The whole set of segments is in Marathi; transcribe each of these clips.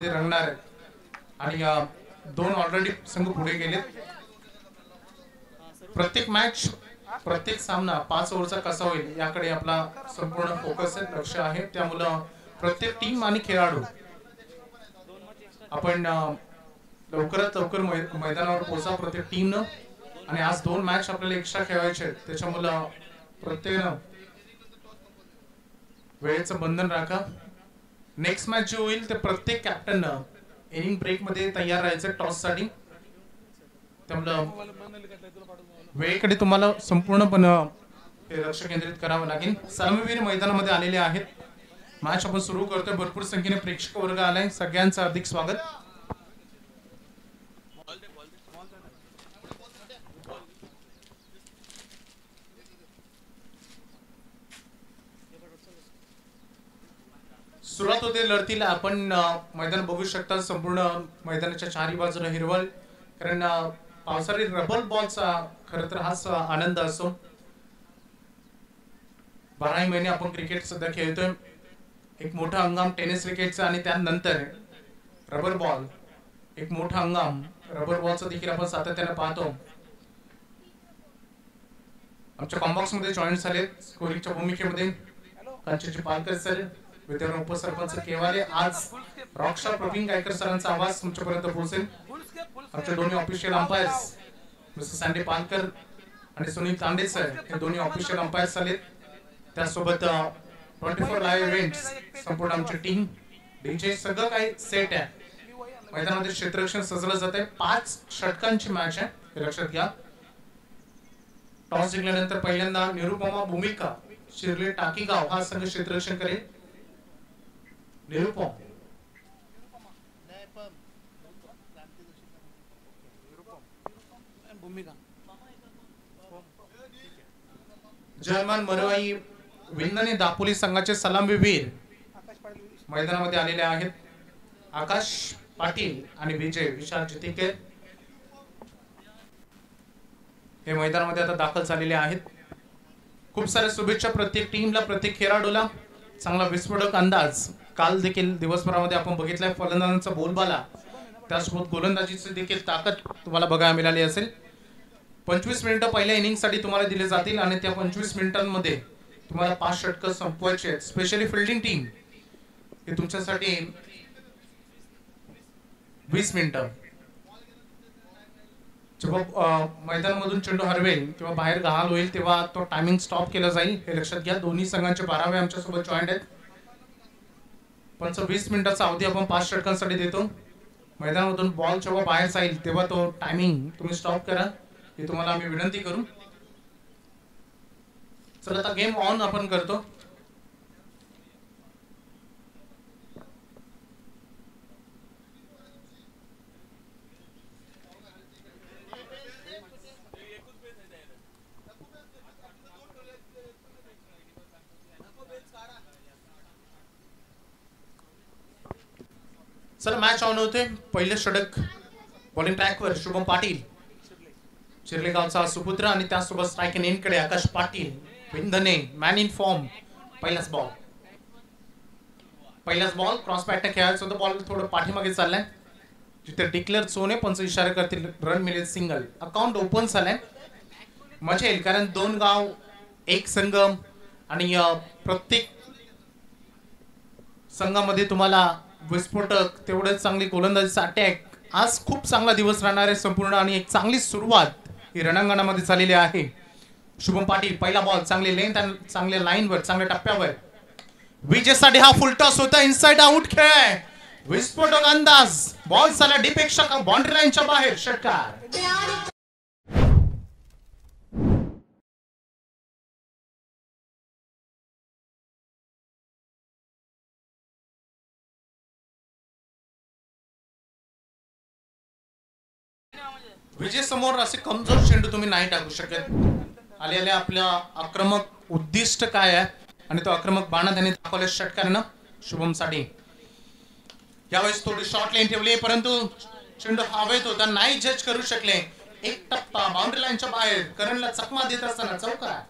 ते रंगणार आहेत आणि दोन ऑलरेडी संघ पुढे गेलेत. प्रत्येक मॅच प्रत्येक सामना 5 ओव्हरचा कसा होईल याकडे आपला संपूर्ण फोकस आहे, लक्ष आहे. त्यामुळे प्रत्येक टीम आणि खेळाडू आपण लवकरात लवकर मैदानावर पोहोचा प्रत्येक टीमनं. आणि आज 2 मॅच आपल्याला एक्स्ट्रा खेळायचे आहेत, त्याच्यामुळे प्रत्येकानं वेळेचं बंधन राखा. नेक्स्ट मॅच जी होईल ते प्रत्येक कॅप्टननं इनिंग ब्रेक मध्ये तयार राहायचं टॉस साठी. त्यामुळे वेळेकडे तुम्हाला संपूर्णपणे लक्ष केंद्रित करावं लागेल. सलामीवीर मैदानामध्ये आलेले आहेत. मॅच आपण सुरू करतोय. भरपूर संख्येने प्रेक्षक वर्ग आलाय. सगळ्यांचं हार्दिक स्वागत. सुरुवात होते लढतीला. आपण मैदान बघू शकता. संपूर्ण मैदानाच्या चारही बाजूला हिरवळ, कारण पावसाळी रबर बॉलचा खरं तर हाच आनंद असतो. 12 महिने आपण क्रिकेट सध्या खेळतोय. एक मोठा हंगाम टेनिस क्रिकेटचा आणि त्यानंतर रबर बॉल, एक मोठा हंगाम रबर बॉलचा देखील आपण सातत्याने पाहतो. आमच्या कॉम्बॉक्स मध्ये जॉईन झालेत स्कोरिंगच्या भूमिकेमध्ये कांचनजी पालकर सर, विद्यार्थी उपसरपंच केवाले. आज रॉकस्टार प्रवीण गायकर सरांचा आवाज तुमच्यापर्यंत पोहोचेल. आमचे दोन्ही official umpires mister sandy Palkar आणि सुनील तांडे सर हे दोन्ही ऑफिशियल अंपायर्स आलेत. त्यासोबत 24 लाईव्ह इव्हेंट्स संपूर्ण आमची टीम, डीजे सगळं काही सेट आहे. मैदानामध्ये क्षेत्ररक्षण सजवलं जात आहे. 5 षटकांची मॅच आहे, हे लक्षात घ्या. टॉस जिंकल्यानंतर पहिल्यांदा निरुपमा भूमिका शिर्ले टाकीगाव हा संघ क्षेत्ररक्षण करेल. निरुपम जर्मन मरवाई विंदने दापोली संघाचे सलामीवीर मैदानामध्ये आलेले आहेत. आकाश पाटील आणि विजय विशाल चितिके हे मैदानामध्ये आता दाखल झालेले आहेत. खूप साऱ्या शुभेच्छा प्रत्येक टीमला, प्रत्येक खेळाडूला. चांगला विस्फोटक अंदाज काल देखील दिवसभरामध्ये आपण बघितलाय. फलंदाजांचा बोलबाला, त्यासोबत गोलंदाजीची देखील ताकद तुम्हाला बघायला मिळाली असेल. 25 मिनिटं पहिल्या इनिंग साठी तुम्हाला दिले जातील आणि त्या 25 मिनिटांमध्ये तुम्हाला 5 षटकं संपवायचे आहेत. स्पेशली फिल्डिंग टीम हे तुमच्यासाठी 20 मिनिटं. जेव्हा मैदानामधून चेंडू हरवेल किंवा बाहेर गहाल होईल तेव्हा तो टायमिंग स्टॉप केला जाईल, हे लक्षात घ्या. दोन्ही संघांचे 12वे आमच्या सोबत जॉईंट आहेत. 20 मिनिटाचा अवधी आपण 5 षटकांसाठी देतो. मैदानामधून बॉल जेव्हा बाहेर जाईल तेव्हा तो टायमिंग तुम्ही स्टॉप करा, हे तुम्हाला आम्ही विनंती करू. चला आता गेम ऑन आपण करतो. चला मॅच ऑन होते. पहिले षटक बॉलिंग ट्रॅकवर शुभम पाटील, शिर्ले गावचा सुपुत्र, आणि त्यासोबत स्ट्राईक इन कडे आकाश पाटील विंधने, मॅन इन फॉर्म. पहिलाच बॉल क्रॉस बॅटने खेळायचं होतं. बॉल थोडं पाठीमागे चाललाय. जिथे डिक्लेअर झोन आहे, पंच इशारा करतील रन मिळेल सिंगल. अकाउंट ओपन झालंय. मजा येईल कारण 2 गाव एक संघ आणि प्रत्येक संघामध्ये तुम्हाला विस्फोटक तेवढेच चांगली गोलंदाजीचा अटॅक. आज खूप चांगला दिवस राहणार आहे संपूर्ण आणि एक चांगली सुरुवात ही रणांगणामध्ये झालेली आहे. शुभम पाटील पहिला बॉल चांगली लेंथ आणि चांगल्या लाईनवर, चांगल्या टप्प्यावर. विजयसाठी हा फुल टॉस होता. इनसाइड आउट खेळ आहे. विस्फोटक अंदाज. बॉल झाला डीपेक्षा बाउंड्री लाईनच्या बाहेर. षटकार. विजय समोर असे कमजोर चेंडू तुम्ही नाही टाकू शकत. आलेल्या आपल्या आक्रमक उद्दिष्ट काय आहे आणि तो आक्रमक बाणा त्यांनी दाखवले षटकारानं शुभमसाठी. यावेळेस थोडी शॉर्ट लाईन ठेवली परंतु चेंडू हवेत होता, नाही जज करू शकले. एक टप्पा बाउंड्री लाईनच्या बाहेर. करणला चकमा देत असताना चौकार.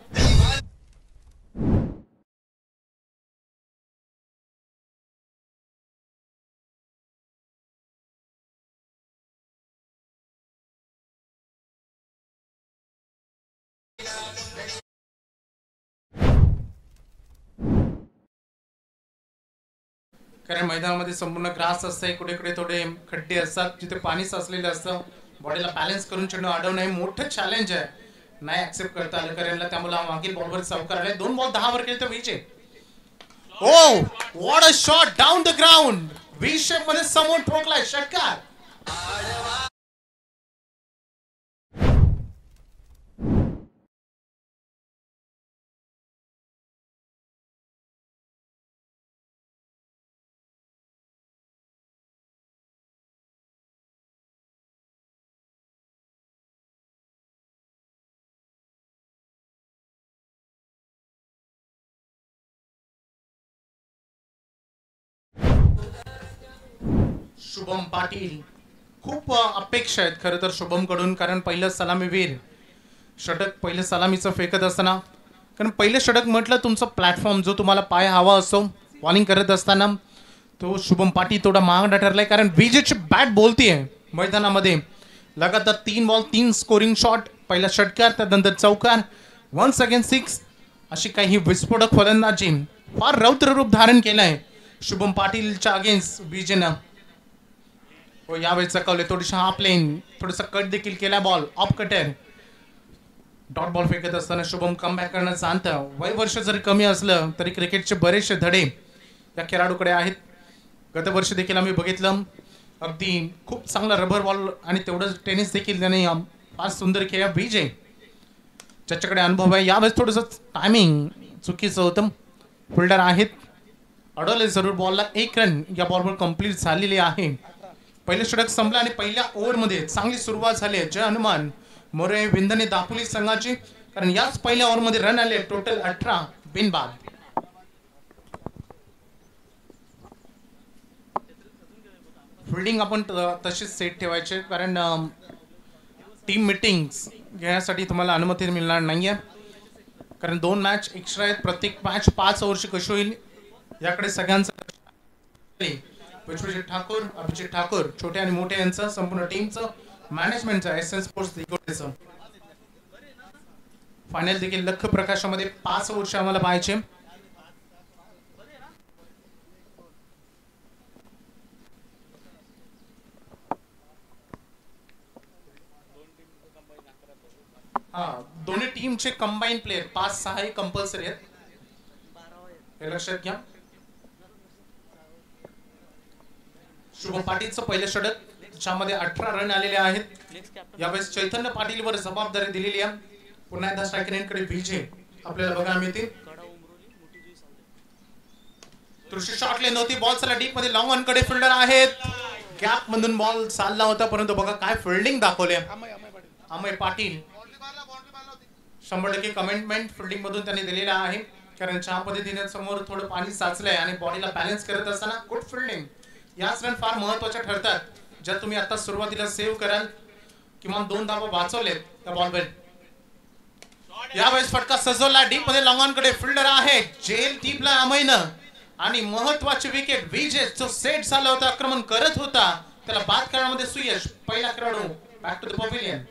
कारण मैदानामध्ये संपूर्ण ग्रास असते, कुठे कुठे थोडे खड्डे असतात, जिथे पाणी साचलेलं असतं. बॉडीला बॅलन्स करून चेंडू अडवणं हे मोठं चॅलेंज आहे, नाही ऍक्सेप्ट करता आलं करेलला. त्यामुळे मागील बॉलवर चौकार आले. 2 बॉल 10 वर केले तर विजय. Oh what a shot down the ground. V shape मध्ये समोर ठोकलाय षटकार. शुभम पाटील खूप अपेक्षा आहेत खरं तर शुभम कडून, कारण पहिलं सलामीवीर षटक पहिलं सलामीचं फेकत असताना, कारण पहिलं षटक म्हटलं तुमचं प्लॅटफॉर्म जो तुम्हाला पाय हवा असतो बॉलिंग करत असताना, तो शुभम पाटील थोडा महागडा ठरलाय. कारण विजेची बॅट बोलतीये मैदानामध्ये. लगातार 3 बॉल 3 स्कोरिंग शॉट, पहिला षटकार त्यानंतर चौकार, 1 अगेन 6 अशी काही विस्फोटक फलंदाजी फार रौद्र रूप धारण केलंय शुभम पाटीलच्या अगेन्स्ट विजेनं. हो यावेळेस चकवले थोडीशी हाफ लेन, थोडासा कट देखील केला. Ball off cutter dot ball फेकत असताना शुभम कमबॅक करणं जाणतं. वय वर्ष जरी कमी असलं तरी क्रिकेटचे बरेचसे धडे या खेळाडूकडे आहेत. गत वर्षी देखील आम्ही बघितलं अगदी खूप चांगला रबर बॉल आणि तेवढंच टेनिस देखील त्याने फार सुंदर खेळा. विजय ज्याच्याकडे अनुभव आहे, यावेळेस थोडंसं टायमिंग चुकीचं होतं. फिल्डर आहेत, अडवले जरूर. बॉलला 1 रन या बॉलवर कंप्लीट झालेली आहे. पहिलं षटक संपलं आणि पहिल्या ओव्हरमध्ये चांगली सुरुवात झाली आहे जय हनुमान मोरे विंधने दापोली संघाची, कारण याच पहिल्या ओव्हरमध्ये रन आले टोटल 18 बिनबाद. फिल्डिंग आपण तशीच सेट ठेवायचे, कारण टीम मीटिंग्स घेण्यासाठी तुम्हाला अनुमती मिळणार नाहीये, कारण 2 मॅच एक्स्ट्रा आहेत. प्रत्येक मॅच 5 ओव्हरची कशी होईल याकडे सगळ्यांचं, विश्वजित ठाकूर, अभिजित ठाकूर, छोटे आणि मोठे यांचं, संपूर्ण टीमचं, मॅनेजमेंटचं, एसएन स्पोर्ट्स दिगोटेचं. फायनल देखील लख प्रकाशामध्ये 5 ओव्हरचे आम्हाला पाहायचे. दोन्ही टीमचे कंबाईन प्लेयर 5-6 हे कंपल्सरी आहेत, हे लक्षात घ्या. शुभम पाटीलचं पहिलं षटक ज्यामध्ये 18 रन आलेले आहेत. यावेळेस चैतन्य पाटीलवर जबाबदारी दिलेली आहे. पुन्हा एकदा स्ट्रायकर एंडकडे विजय आपल्याला बघायला मिळतील. दृश्य शॉट लेन होती, बॉल चला डीप मध्ये, लॉंग ऑन कडे फिल्डर आहेत. गॅप मधून बॉल चालला होता, परंतु बघा काय फिल्डिंग दाखवले अमय पाटील. 100% कमिटमेंट फिल्डिंग मधून त्यांनी दिलेला आहे, कारण ज्या पद्धतीने समोर थोडं पाणी साचलंय आणि बॉडीला बॅलन्स करत असताना गुड फिल्डिंग. याच रन फार महत्वाच्या ठरतात, ज्या तुम्ही आता सुरुवातीला सेव्ह कराल. किमान 2 धावा वाचवलेत त्या बॉलवर. यावेळेस फटका सजवला डीप मध्ये, लॉंग ऑन कडे फिल्डर आहे, जेल टीपला अमयनं, आणि महत्वाची विकेट विजय जो सेट झाला होता, आक्रमण करत होता, त्याला बाद करण्यामध्ये सुयश. पहिला खेळाडू back to the pavilion.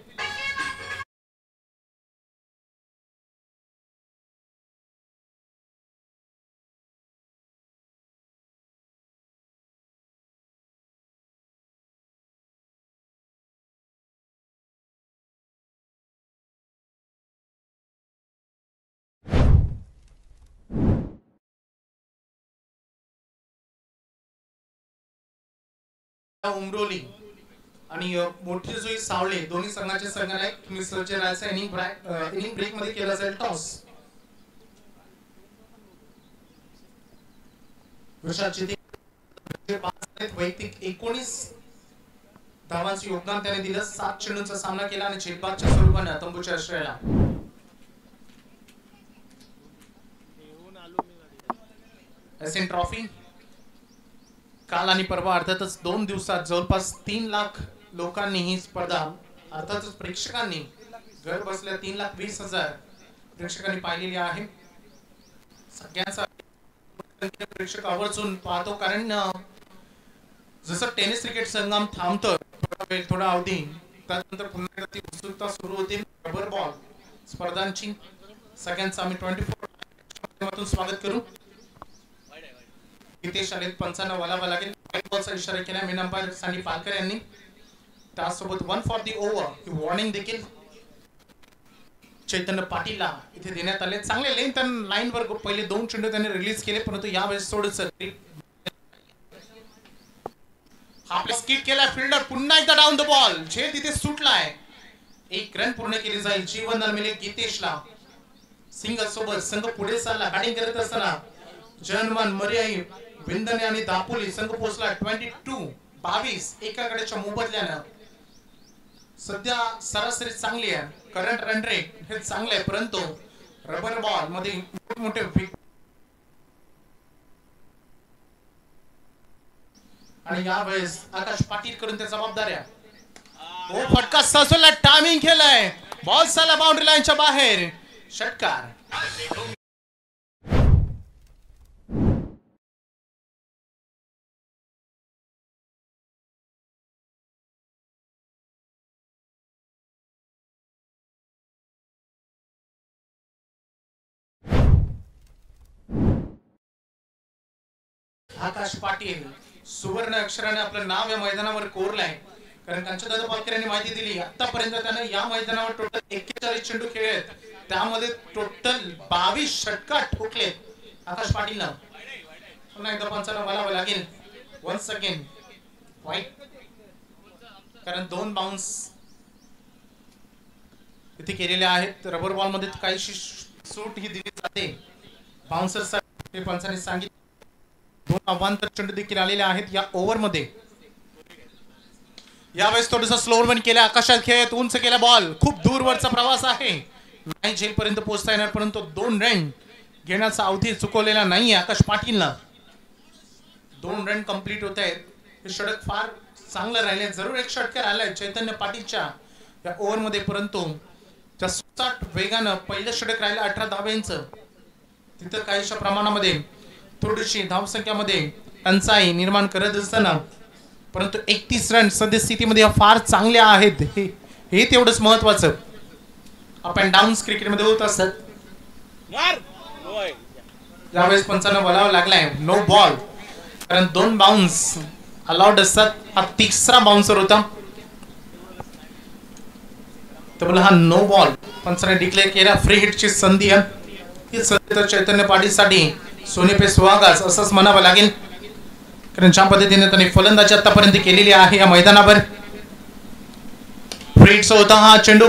Umroli आणि मोठी जुई सावळे दोन्ही संघाचे संघनायक मिस्टरचे रायचा इनिंग ब्रेक मध्ये केला जाईल टॉस. वैयक्तिक 19 धावांचे योगदान त्याने दिलं. 7 चेंडूंचा सामना केला आणि झेलबादच्या स्वरूपाने तंबूच्या आश्रयाला. एसएन ट्रॉफी काल आणि परवा, अर्थातच 2 दिवसात जवळपास 3 लाख लोकांनी ही स्पर्धा, अर्थातच प्रेक्षकांनी घर बसल्या 3,20,000 प्रेक्षकांनी पाहिलेली आहे. सगळ्यांचा प्रेक्षक आवर्जून पाहतो, कारण जसं टेनिस क्रिकेट संगम थांबतो थोडा अवधी, त्यानंतर पुन्हा एकदा ती उत्सुकता सुरू होते रबर बॉल स्पर्धांची. सगळ्यांचं आम्ही 24 माध्यमातून स्वागत करू. हितेश आलेत, पंचांना वलावा लागेल. व्हाईट बॉलचा इशारा केला मेन अंपायर सँडी पालकर यांनी. त्यासोबत 1 for the over he warning देखील चैतन्य पाटीलला इथे देण्यात आले. चांगले लेंथ आणि लाईनवर पहिले 2 चेंडू त्यांनी रिलीज केले, परंतु यावेळेस थोडंसं आपला स्किट केला फिल्डर. पुन्हा एकदा डाऊन द बॉल, झेल तिथे सुटलाय. 1 रन पूर्ण केली जाईल. जीवनदान मिळेल गीतेशला. सिंगल सोबत संघ पुढे चालला. बॅटिंग करत असताना जनमान मर्याई विंदने आणि दापोली संघ पोहोचला 22 एकाकडेच्या मोबदल्यानं. सध्या सरासरी चांगली आहे. करंट रन रेट हे चांगले आहे, परंतु रबर बॉल मध्ये मोठे आणि यावेळेस आकाश पाटील कडून त्या जबाबदाऱ्या. ओ फटका सजवला, टायमिंग केलाय. बॉल साला बाउंड्री लाईनच्या बाहेर. षटकार. आकाश पाटील सुवर्ण अक्षराने आपलं नाव या मैदानावर कोरलंय. कारण कांचनदादा पालकर यांनी माहिती दिली आतापर्यंत त्याने या मैदानावर टोटल 41 चेंडू खेळलेत, त्यामध्ये टोटल 22 षटकार ठोकलेत आकाश पाटीलनं. पुन्हा एकदा पंचांना वलावं लागेल. वन्स अगेन व्हाईट, कारण 2 बाउन्स इथे केलेले आहेत. रबर बॉल मध्ये काहीशी सूट ही दिली जाते बाउन्सर हे पंचांनी सांगितले. 2 अवांतर चेंडू देखील आलेले आहेत या ओव्हर मध्ये. यावेळेस थोडासा स्लोअर वन केला. आकाशात खेळत उंच केला बॉल. खूप दूरवरचा प्रवास आहे, नाही झेल पर्यंत पोहोचता येणार, परंतु 2 रन घेण्याचा अवधी चुकवलेला नाहीये आकाश पाटीलनं. 2 रन कंप्लीट होत आहेत. हे षटक फार चांगलं राहिले. जरूर एक षटकार आलाय चैतन्य पाटीलच्या या ओव्हर मध्ये, परंतु त्या 60 वेगानं पहिलं षटक राहिलं 18 धाब्यांचं. तिथं काहीशा प्रमाणामध्ये थोडीशी धावसंख्यामध्ये टंचाई निर्माण करत असताना, परंतु 31 रन सद्यस्थितीमध्ये फार चांगले आहेत. हे तेवढंच महत्वाचं. अप अँड डाऊन क्रिकेटमध्ये होत असतात. यावेळेस पंचांना बोलावं लागलाय नो बॉल, कारण 2 बाउन्स अलाउड असतात. हा 3रा बाउन्सर होता, तर हा नो बॉल पंचाने डिक्लेअर केला. फ्री हिटची संधी आहे चैतन्य पाटीलसाठी सोने पे सुहागाच असंच म्हणावं लागेल, कारण ज्या पद्धतीने त्यांनी फलंदाजी आतापर्यंत केलेली आहे या मैदानावर. फ्री हिटचा होता हा चेंडू,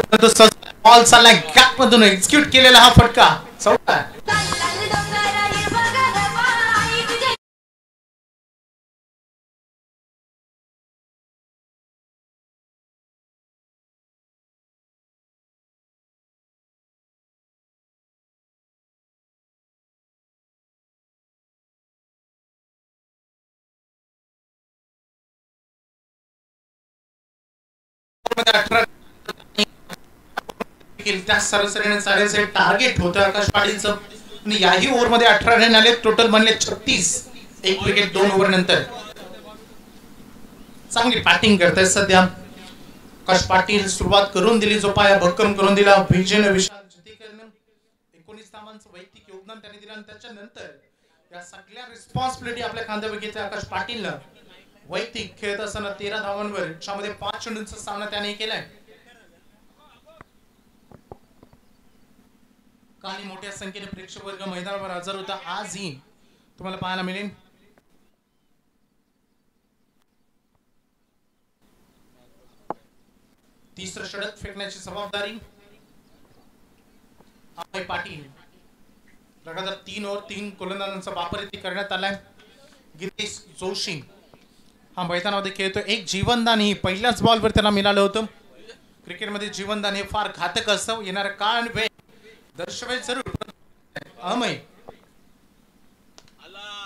बॉल चालला गॅप मधून एक्झिक्यूट केलेला हा फटका चौका. त्या सरासरीने चालायचं टार्गेट होतं आकाश पाटीलचं, आणि याही ओव्हर मध्ये 18 रन आले. टोटल बनले 36. 1 विकेट 2 ओव्हर नंतर. चांगली बॅटिंग करतायत सध्या आकाश पाटील. सुरुवात करून दिली, जो पाया भक्कम करून दिला. विजयन विशाल जितेकरनं 19 धावांचं वैयक्तिक योगदान त्यांनी दिलं, आणि त्याच्यानंतर या सगळ्या रिस्पॉन्सिबिलिटी आपल्या खांद्यावर घेतल्या आकाश पाटीलनं. वैयक्तिक खेळत असताना 13 धावांवर ज्यामध्ये 5 चेंडूंचा सामना त्याने केलाय. काही मोठ्या संख्येने प्रेक्षक वर्ग मैदानावर हजर होता. आजही तुम्हाला पाहायला मिळेल. तिसरं षटक फेकण्याची जबाबदारी अभय पाटील. लगातार 3 ओव्हर 3 गोलंदाजांचा वापर इथे करण्यात आलाय. गिरीश जोशी हा मैदानामध्ये खेळतो. एक जीवनदान ही पहिल्याच बॉलवर त्याला मिळालं होतं. क्रिकेटमध्ये जीवनदान हे फार घातक असतं. येणारा काळ वेळ दर्शवेल जरूर. अमय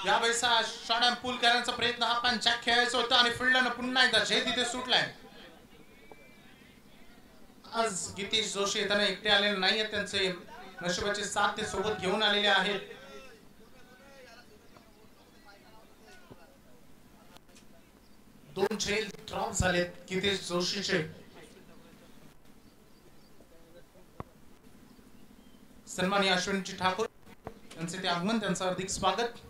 यावेळेस शॉट अँड पूल करण्याचा प्रयत्न हा पण चॅक खेळायचा होता, आणि फिल्डरनं पुन्हा एकदा झेल तिथे सुटलाय. आज गिरीश जोशी येताना एकटे आलेले नाहीये. त्यांचे नशिबाचे साथ ते सोबत घेऊन आलेले आहेत. दोन झेल ड्रॉप झालेत गिरीश जोशीचे. सन्माननीय अश्विनजी ठाकूर यांचे ते आगमन, त्यांचं हार्दिक स्वागत.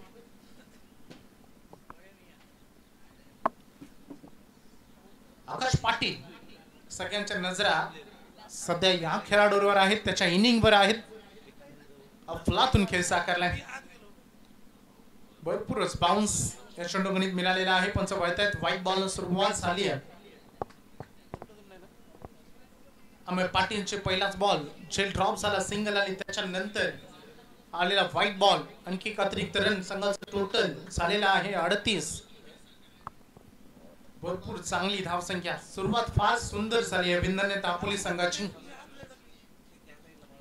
आकाश पाटील, सगळ्यांच्या नजरा सध्या या खेळाडूवर आहेत, त्याच्या इनिंगवर आहेत. अफलातून खेळ साकारलाय, भरपूरच बाउन्स या चेंडूगणित मिळालेला आहे. पंच वळतायत, व्हाईट बॉल सुरुवात झाली आहे. अमय पाटीलचे पहिलाच बॉल झेल ड्रॉप झाला, सिंगल आली, त्याच्यानंतर आलेला व्हाईट बॉल, आणखी एक अतिरिक्त रन. संघाचा टोटल झालेला आहे 38. भरपूर चांगली धावसंख्या. सुरुवात फार सुंदर झाली आहे विंदने दापोली संघाची.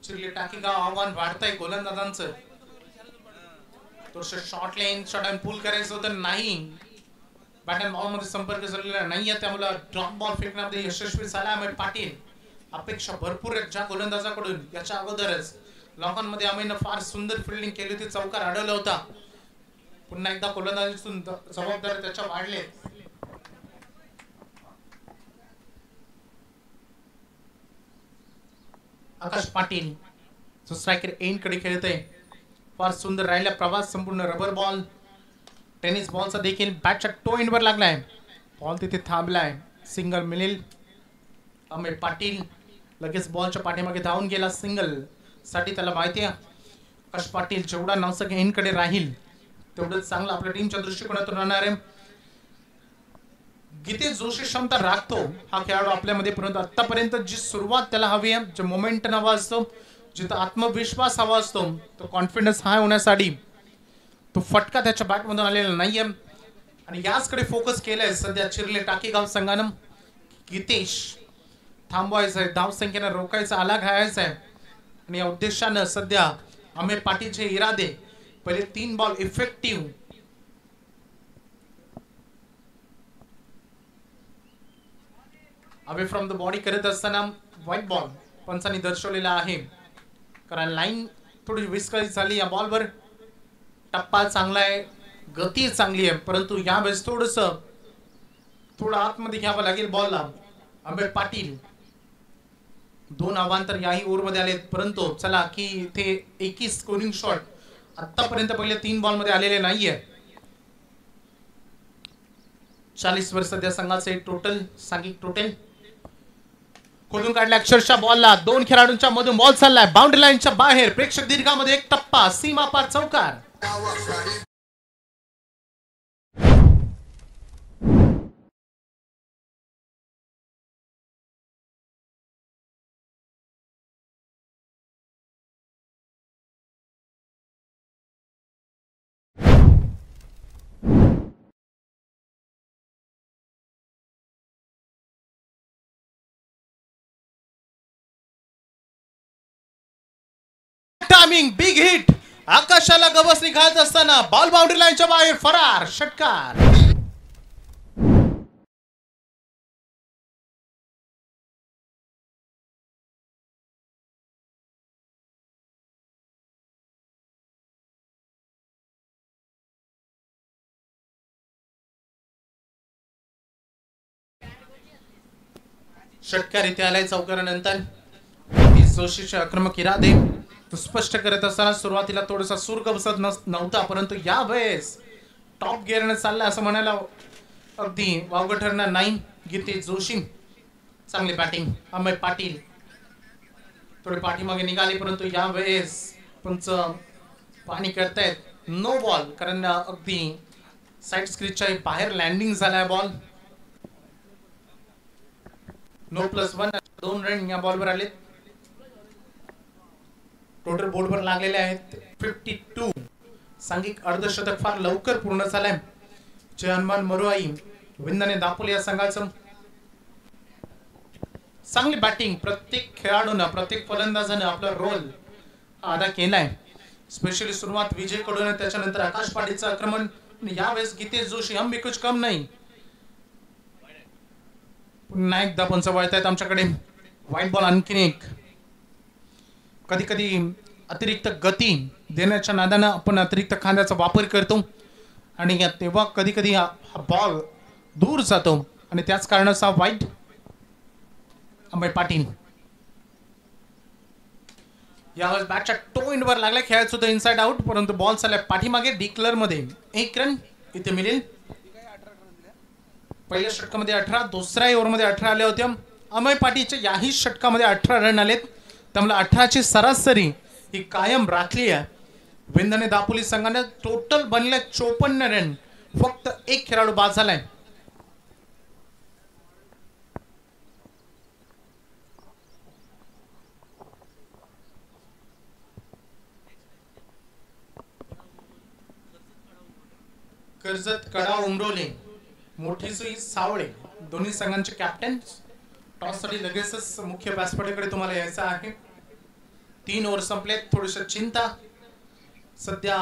चिरले टाकीगाव आव्हान वाढतंय गोलंदाजांचं. थोडंसं शॉर्ट लाईन शॉर्ट अँड पुल करायचं होतं, नाही. बॅट अँड बॉल मध्ये संपर्क झालेला नाहीये, त्यामुळे ड्रॉप बॉल फेकण्यामध्ये यशस्वी झाला अमय पाटील. अपेक्षा भरपूर आहेत ज्या गोलंदाजाकडून. याच्या अगोदरच लॉकॉनमध्ये अमयनं फार सुंदर फिल्डिंग केली होती, चौकार अडवला होता. पुन्हा एकदा गोलंदाजीतून जबाबदारी त्याच्या वाढले. आकाश पाटील जो स्ट्रायकर एंड कडे खेळतोय, फार सुंदर राहिला प्रवास. संपूर्ण रबर बॉल, टेनिस बॉलचा देखील बॅटच्या टो एंड वर लागलाय. बॉल तिथे थांबलाय, सिंगल मिळेल. अमय पाटील लगेच बॉलच्या पाठीमागे धावून गेला. सिंगल साठी त्याला माहिती आहे आकाश पाटील जेवढा नावसक एंड कडे राहील तेवढंच चांगलं आपल्या टीमच्या दृष्टिकोनातून राहणार आहे. गीतेश जोशी क्षमता राखतो हा खेळाडू आपल्यामध्ये, परंतु आतापर्यंत जी सुरुवात त्याला हवी आहे, जो मोमेंटम हवा असतो, जिथं आत्मविश्वास हवा असतो, तो कॉन्फिडन्स हाय होण्यासाठी तो फटका त्याच्या बॅटमधून आलेला नाहीये आणि याचकडे फोकस केलाय सध्या चिरले टाकीगाव संघानं. गीतेश थांबवायचं आहे, धावसंख्येनं रोखायचं, आला घालायचा आहे आणि या उद्देशानं सध्या अमय पाटीलचे इरादे पहिले 3 ball effective. Away from the body करत असताना व्हाईट बॉल पंचांनी दर्शवलेला आहे, कारण लाईन थोडी विस्कळीत झाली. या बॉलवर टप्पा चांगला आहे, गती चांगली आहे, परंतु यावेळेस थोडं आतमध्ये घ्यावं लागेल बॉलला. अमय पाटील 2 अवांतर याही ओव्हरमध्ये आलेत, परंतु चला की ते 21 स्कोरिंग शॉट आतापर्यंत पहिले 3 बॉल मध्ये आलेले नाहीये. 40 वर सध्या संघाचे टोटल सांघिक टोटल. खोलून काढल्या अक्षरशः बॉलला 2 खेळाडूंच्या मधून बॉल चाललाय बाउंड्री लाईनच्या बाहेर. प्रेक्षक दीर्घामध्ये एक टप्पा, सीमा पार चौकार. टायमिंग बिग हिट, आकाशाला गवसणी घालत असताना बॉल बाउंड्री लाईनच्या बाहेर फरार. षटकार. षटकार इथे आलाय चौकारानंतर. जोशीचे आक्रमक इरादे तो स्पष्ट करत असताना सुरुवातीला थोडासा सूर बसत नव्हता, परंतु या वेळेस टॉप गिअरने चालला असं म्हणायला अगदी वावगं ठरणार नाही. गीतेश जोशी चांगली बॅटिंग. अमय पाटील थोडे पाठीमागे निघाले, परंतु या वेळेस पंच पाणी करतायत नो बॉल, कारण अगदी साइड स्क्रीनच्या बाहेर लँडिंग झालाय बॉल. नो +1, 2 रन या बॉलवर आले. टोटल बोर्डवर लागलेले आहेत 52. सांघिक अर्धशतक फार लवकर पूर्ण झालंय. जय हनुमान मरुआई विंदने दापोली या संघाचं. चांगली बॅटिंग. प्रत्येक खेळाडूनं, प्रत्येक फलंदाजानं आपला रोल अदा केलाय. स्पेशली सुरुवात विजय कडून, त्याच्यानंतर आकाश पाटीलचं आक्रमण. यावेळेस गीतेश जोशी हम भी कुछ कम नाही. पुन्हा एकदा पंच वळतायत आमच्याकडे. व्हाईट बॉल आणखीन एक. कधी कधी अतिरिक्त गती देण्याच्या नादानं आपण अतिरिक्त खांद्याचा वापर करतो आणि तेव्हा कधी कधी हा बॉल दूर जातो आणि त्याच कारणाचा व्हाईट. अमय पाटील यावेळेस बॅटच्या टो एंडवर लागला, खेळायचं होतं इनसाइड आउट, परंतु बॉल चालला पाठीमागे डिक्लर मध्ये. 1 रन इथे मिळेल. पहिल्या षटकामध्ये 18, दुसऱ्या ओव्हरमध्ये 18 आले होते. अमय पाटीलच्या याही षटकामध्ये 18 रन आलेत. त्यामुळे 18ची सरासरी ही कायम राखली आहे. विंधने दापोली संघाने टोटल बनले 54 रन. फक्त एक खेळाडू बाद झालाय. कर्जत कडा उमरोले मोठी सुई सावळे दोन्ही संघांचे कॅप्टन. टॉस साठी लगेचच मुख्य व्यासपीठाकडे तुम्हाला यायचं आहे. 3 ओव्हर संपलेत. थोडीशी चिंता सध्या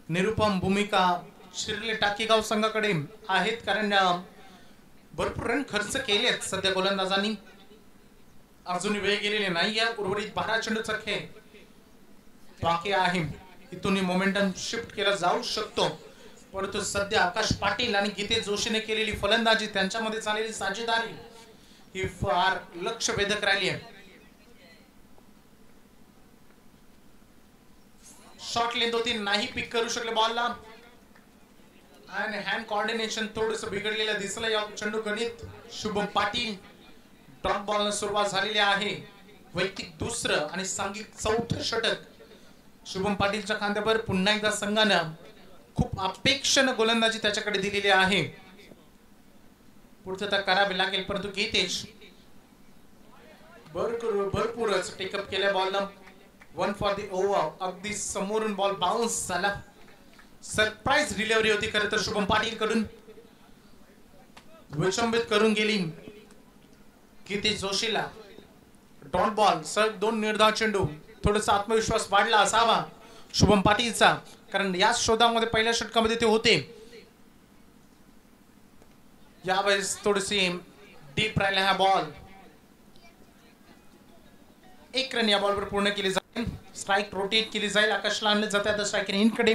निरुपम भूमिका शिर्ले टाकीगाव संघाकडे आहेत, कारण भरपूर रन खर्च केलेत सध्या गोलंदाजांनी. अजूनही वेळ गेलेले नाही. उर्वरित 12 चेंडूचा खेळ बाकी आहे. इथून मोमेंटम शिफ्ट केला जाऊ शकतो, परंतु सध्या आकाश पाटील आणि गीते जोशीने केलेली फलंदाजी, त्यांच्यामध्ये झालेली साझेदारी ही फार लक्ष वेधक राहिली आहे. शॉर्ट लेंथ होती, नाही पिक करू शकले बॉलला, आणि हँड कोऑर्डिनेशन थोडंसं बिघडलेलं दिसलं या चेंडू गणित. शुभम पाटील डॉट बॉल सुरुवात झालेली आहे. वैयक्तिक दुसरं आणि सांघिक चौथं षटक शुभम पाटीलच्या खांद्यावर. पुन्हा एकदा संघानं खूप अपेक्षेनं गोलंदाजी त्याच्याकडे दिलेली आहे. पुढचं तर करावे लागेल, परंतु गीतेश भरपूरच टेकअप केल्या बॉलनं. 1 फॉर द ओव्हर. अगदी समोरून बॉल बाउन्स झाला. सरप्राईज डिलिव्हरी होती खरं तर शुभम पाटील कडून. विचंबित करून गेली गीतेश जोशीला. डॉट बॉल सर 2 निर्धाव चेंडू. थोडासा आत्मविश्वास वाढला असावा शुभम पाटीलचा, कारण या शोधामध्ये पहिल्या षटकामध्ये ते होते. यावेळेस थोडीशी डीप राहिला हा बॉल. 1 रन या बॉलवर पूर्ण केली जाईल. स्ट्राइक रोटेट केली जाईल. आकाशला आणले जाते आता स्ट्राइक इनकडे.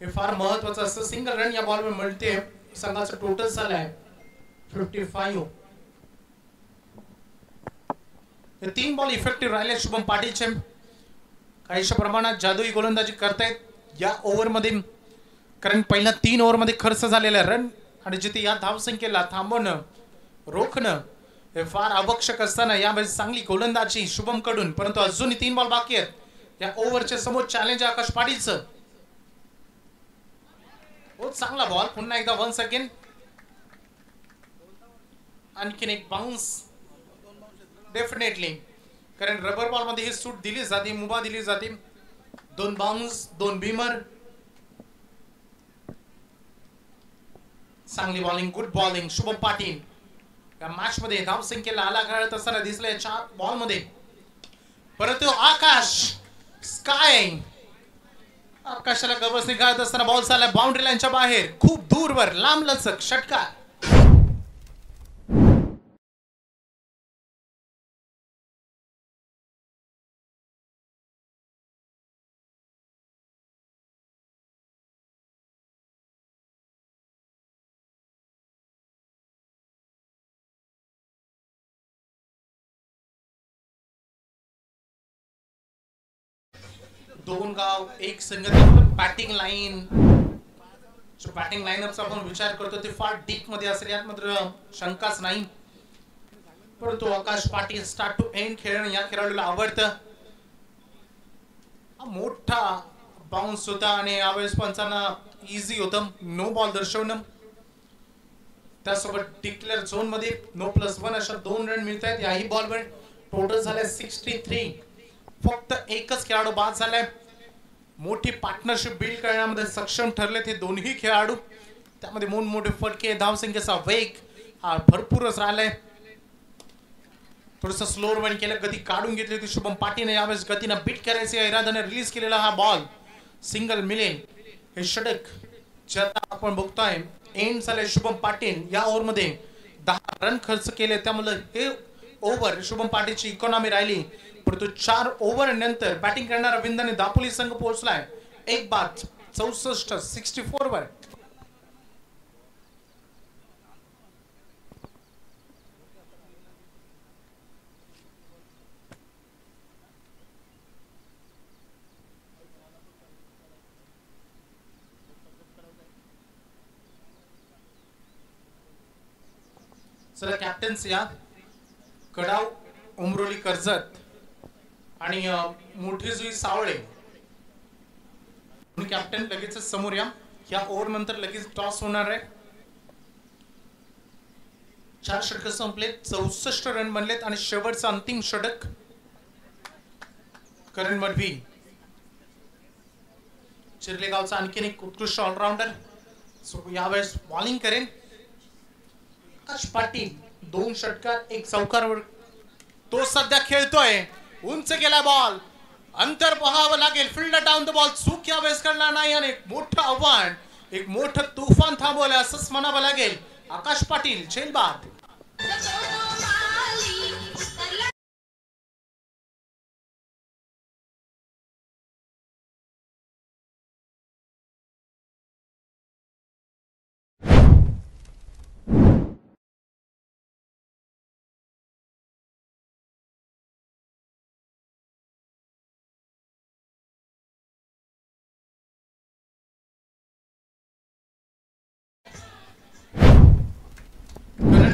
हे फार महत्वाचं असतं. सिंगल रन या बॉलवर मिळते. संघाचं टोटल झालंय 55. 3 बॉल इफेक्टिव्ह राहिले शुभम पाटीलचे. काहीशा प्रमाणात जादुई गोलंदाजी करतायत या ओव्हरमध्ये, कारण पहिल्या 3 ओव्हरमध्ये खर्च झालेला रन आणि जिथे या धावसंख्येला थांबवणं रोखणं हे फार आवश्यक असताना यावेळेस चांगली गोलंदाजी शुभम कडून, परंतु अजूनही 3 बॉल बाकी आहेत. या ओव्हरच्या समोर चॅलेंज आकाश पाटीलचं. बहुत चांगला बॉल. पुन्हा एकदा 1 सेकंड. आणखीन एक बाउन्स डेफिनेटली, कारण रबर बॉल मध्ये ही सूट दिली जाते, मुभा दिली जाते. 2 बाउन्स 2 बीमर. चांगली bowling, good bowling Shubham Patil. या मॅच मध्ये धावसंख्येला आला घालत असताना दिसलाय 4 बॉल मध्ये, परंतु आकाश स्काय आकाशाला गवसणी घालत असताना बॉल चालला बाउंड्री लाईनच्या बाहेर, खूप दूरवर लांब लचक षटकार. दोन गाव एक संघ. बॅटिंग लाईन, बॅटिंग लाईनअपचा आपण विचार करतो ते फार डीप मध्ये असेल यात मात्र शंकाच नाही, परंतु आकाश पाटील स्टार्ट टू एंड खेळणं या खेळाडूला आवडतं. मोठा बाउन्स होता आणि यावेळेस पंचांना इझी होतं नो बॉल दर्शवणं. त्यासोबत डिक्लेअर झोन मध्ये No+1 अशा 2 रन मिळत आहेत याही बॉलवर. टोटल झाले 63. फक्त एकच खेळाडू बाद झालाय. मोठी पार्टनरशिप बिल्ड करण्यामध्ये सक्षम ठरलेत हे दोन्ही खेळाडू. त्यामध्ये मोठे फटके, धावसंख्येचा वेग हा भरपूरच राहिलाय. थोडंसं स्लोअर वन केलं, गती काढून घेतली होती शुभम पाटीलने. यावेळेस गतीनं बीट करायची या इराद्याने रिलीज केलेला हा बॉल सिंगल मिळेल. हे षटक ज्यात आपण बघतोय एंड झाले शुभम पाटील या ओव्हर मध्ये 10 रन खर्च केले, त्यामुळे हे ओव्हर शुभम पाटीलची इकॉनॉमी राहिली. परंतु 4 ओव्हर नंतर बॅटिंग करणारा विंधने दापोली संघ पोहोचलाय 1 बाद 64 वर. चला कॅप्टन्स या कडाव उमरोली कर्जत आणि मोठी जुई सावळे कॅप्टन लगेच समोर या ओव्हर नंतर लगेच टॉस होणार आहे. 4 षटक संपलेत, 64 रन बनलेत आणि शेवटचा अंतिम षटक करण मडवी चिरलेगावचा आणखीन एक उत्कृष्ट ऑलराऊंडर यावेळेस बॉलिंग करेल. आकाश पाटील 2 षटकार 1 चौकारावर तो सध्या खेळतोय. उंच गेला बॉल, अंतर पाहावं लागेल. फील्ड डाऊन द बॉल, चूक यावेळेस करणार नाही आणि एक मोठं आव्हान, एक मोठं तुफान थांबवलं असंच म्हणावं लागेल. आकाश पाटील झेलबाद.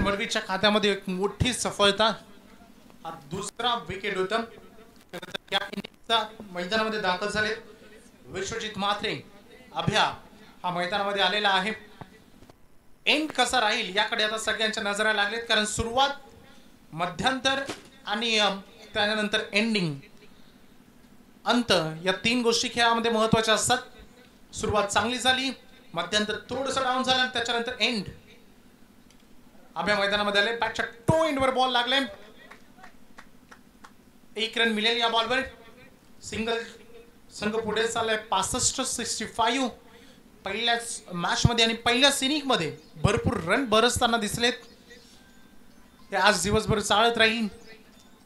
मडवीच्या खात्यामध्ये एक मोठी सफलता, दुसरा विकेट होता. या इनिंगचा मैदानामध्ये दाखल झाले विश्वजित म्हात्रे. अभ्या हा मैदानामध्ये आलेला आहे. एंड कसा राहील याकडे आता सगळ्यांच्या नजरा लागलेत, कारण सुरुवात, मध्यांतर आणि त्यानंतर एंडिंग, अंत, या 3 गोष्टी खेळामध्ये महत्त्वाच्या असतात. सुरुवात चांगली झाली, मध्यांतर थोडंसं डाऊन झालं आणि त्याच्यानंतर एंड. अभ्या मैदानामध्ये आले, बॅटच्या टो एंडवर बॉल लागले. 1 रन मिळेल या बॉलवर. सिंगल संघ पुढे चाललाय 65-65. पहिल्याच मॅच मध्ये आणि पहिल्याच इनिंग मध्ये भरपूर रन बरसताना दिसलेत. ते आज दिवसभर चालत राहील.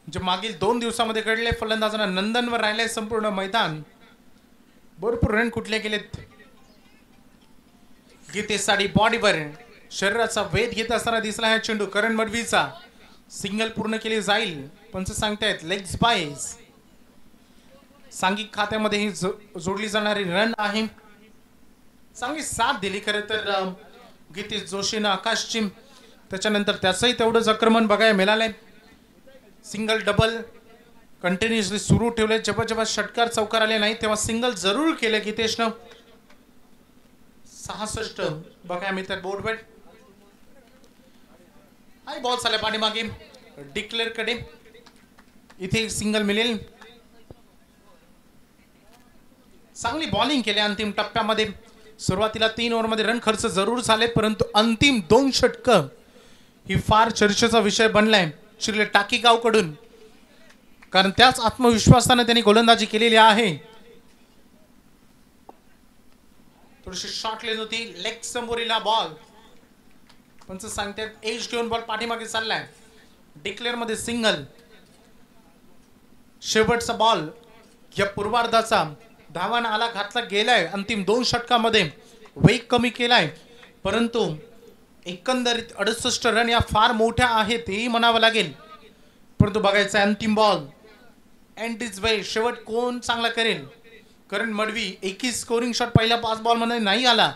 जे मागील 2 दिवसामध्ये घडले, फलंदाजांना नंदनवर राहिले संपूर्ण मैदान. भरपूर रन कुठले गेलेत. गीतेसाठी बॉडीवर शरीराचा वेध घेत असताना दिसला हा चेंडू करण मडवीचा. सिंगल पूर्ण केली जाईल, पंच सांगतायत लेग्स बायज. सांघिक खात्यामध्ये ही जोडली जाणारी रन आहे. चांगली साथ दिली खरं तर गीतेश जोशीनं आकाशची. त्याच्यानंतर त्याचंही तेवढंच आक्रमण बघायला मिळालंय. सिंगल डबल कंटिन्युअसली सुरू ठेवले. जेव्हा जेव्हा षटकार चौकार आले नाही तेव्हा सिंगल जरूर केले गीतेशनं. 66 बघायला मिळतात बोर्डवर. आई बॉल झाल्या पाठीमागे डिक्लेअर कडे. इथे सिंगल मिळेल. चांगली बॉलिंग केली अंतिम टप्प्यामध्ये. सुरुवातीला 3 ओव्हरमध्ये रन खर्च जरूर झाले, परंतु अंतिम 2 षटक ही फार चर्चेचा विषय बनलाय चिरले टाकीगावकडून, कारण त्याच आत्मविश्वासाने त्यांनी गोलंदाजी केलेली आहे. थोडीशी शॉट लेन होती, लेग समोरीला बॉल. पंच सांगतात एज घेऊन बॉल पाठीमागे चाललाय. डिक्लेअर मध्ये सिंगल. शेवटचा बॉल या पूर्वार्धाचा. धावान आला घातला गेलाय. अंतिम 2 षटकामध्ये वेग कमी केलाय, परंतु एकंदरीत 68 रन या फार मोठ्या आहेत हेही म्हणावं लागेल. परंतु बघायचं अंतिम बॉल एंड इज वे. शेवट कोण चांगला करेल. करण मडवी 21 स्कोरिंग शॉट पहिल्या 5 बॉल मध्ये नाही आला.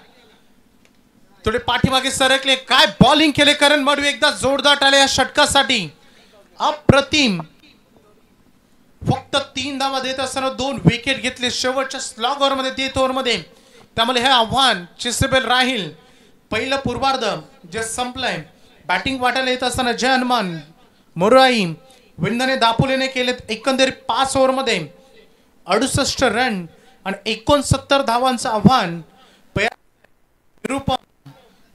थोडे पाठीमागे सरकले. काय बॉलिंग केले करण मडवी. एकदा जोरदार आले या षटकासाठी. अप्रतिम. फक्त 3 धावा देत असताना 2 विकेट घेतले शेवटच्या स्लॉग ओव्हर मध्ये, डेथ ओव्हर मध्ये. त्यामुळे हे आव्हान चेसेबल राहील. पहिलं पूर्वार्ध जे संपलंय, बॅटिंग वाटायला येत असताना जय हनुमान, मोराई, विंदने, दापोलेने केलेत एकंदरीत 5 ओव्हर मध्ये 68 रन आणि 69 धावांचं आव्हान.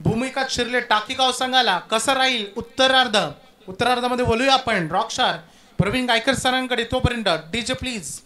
भूमिका चिरले टाकीगाव संघाला कसं राहील उत्तरार्धामध्ये बोलूया आपण रॉकस्टार प्रवीण गायकर सरांकडे. तोपर्यंत डीजे प्लीज.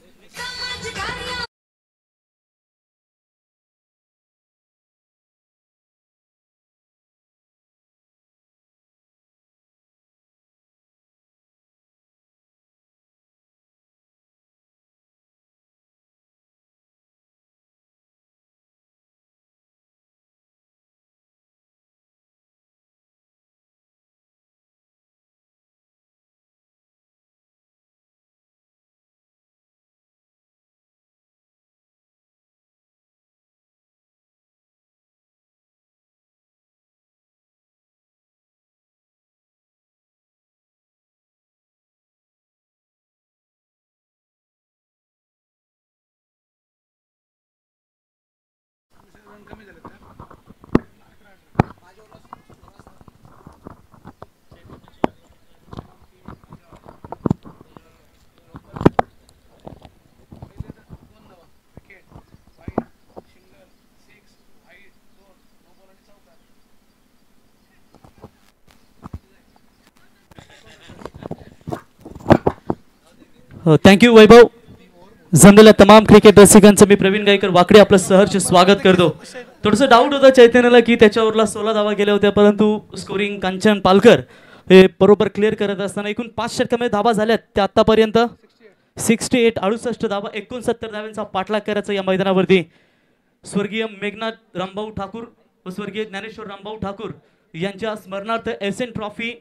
थँक्यू वैभव. जमलेल्या तमाम क्रिकेट रसिकांचं मी प्रवीण गायकर वाकडे आपलं सहर्ष स्वागत करतो. थोडंसं डाऊट होता चैतन्याला की त्याच्यावरला 16 धावा गेल्या होत्या, परंतु स्कोरिंग कांचन पालकर हे बरोबर क्लिअर करत असताना एकूण 5 षटकांमध्ये धावा झाल्यात त्या आतापर्यंत 68 68 धावा 69 धावांचा पाठलाग करायचा या मैदानावरती. स्वर्गीय मेघनाथ रामभाऊ ठाकूर व स्वर्गीय ज्ञानेश्वर रामभाऊ ठाकूर यांच्या स्मरणार्थ एसएन ट्रॉफी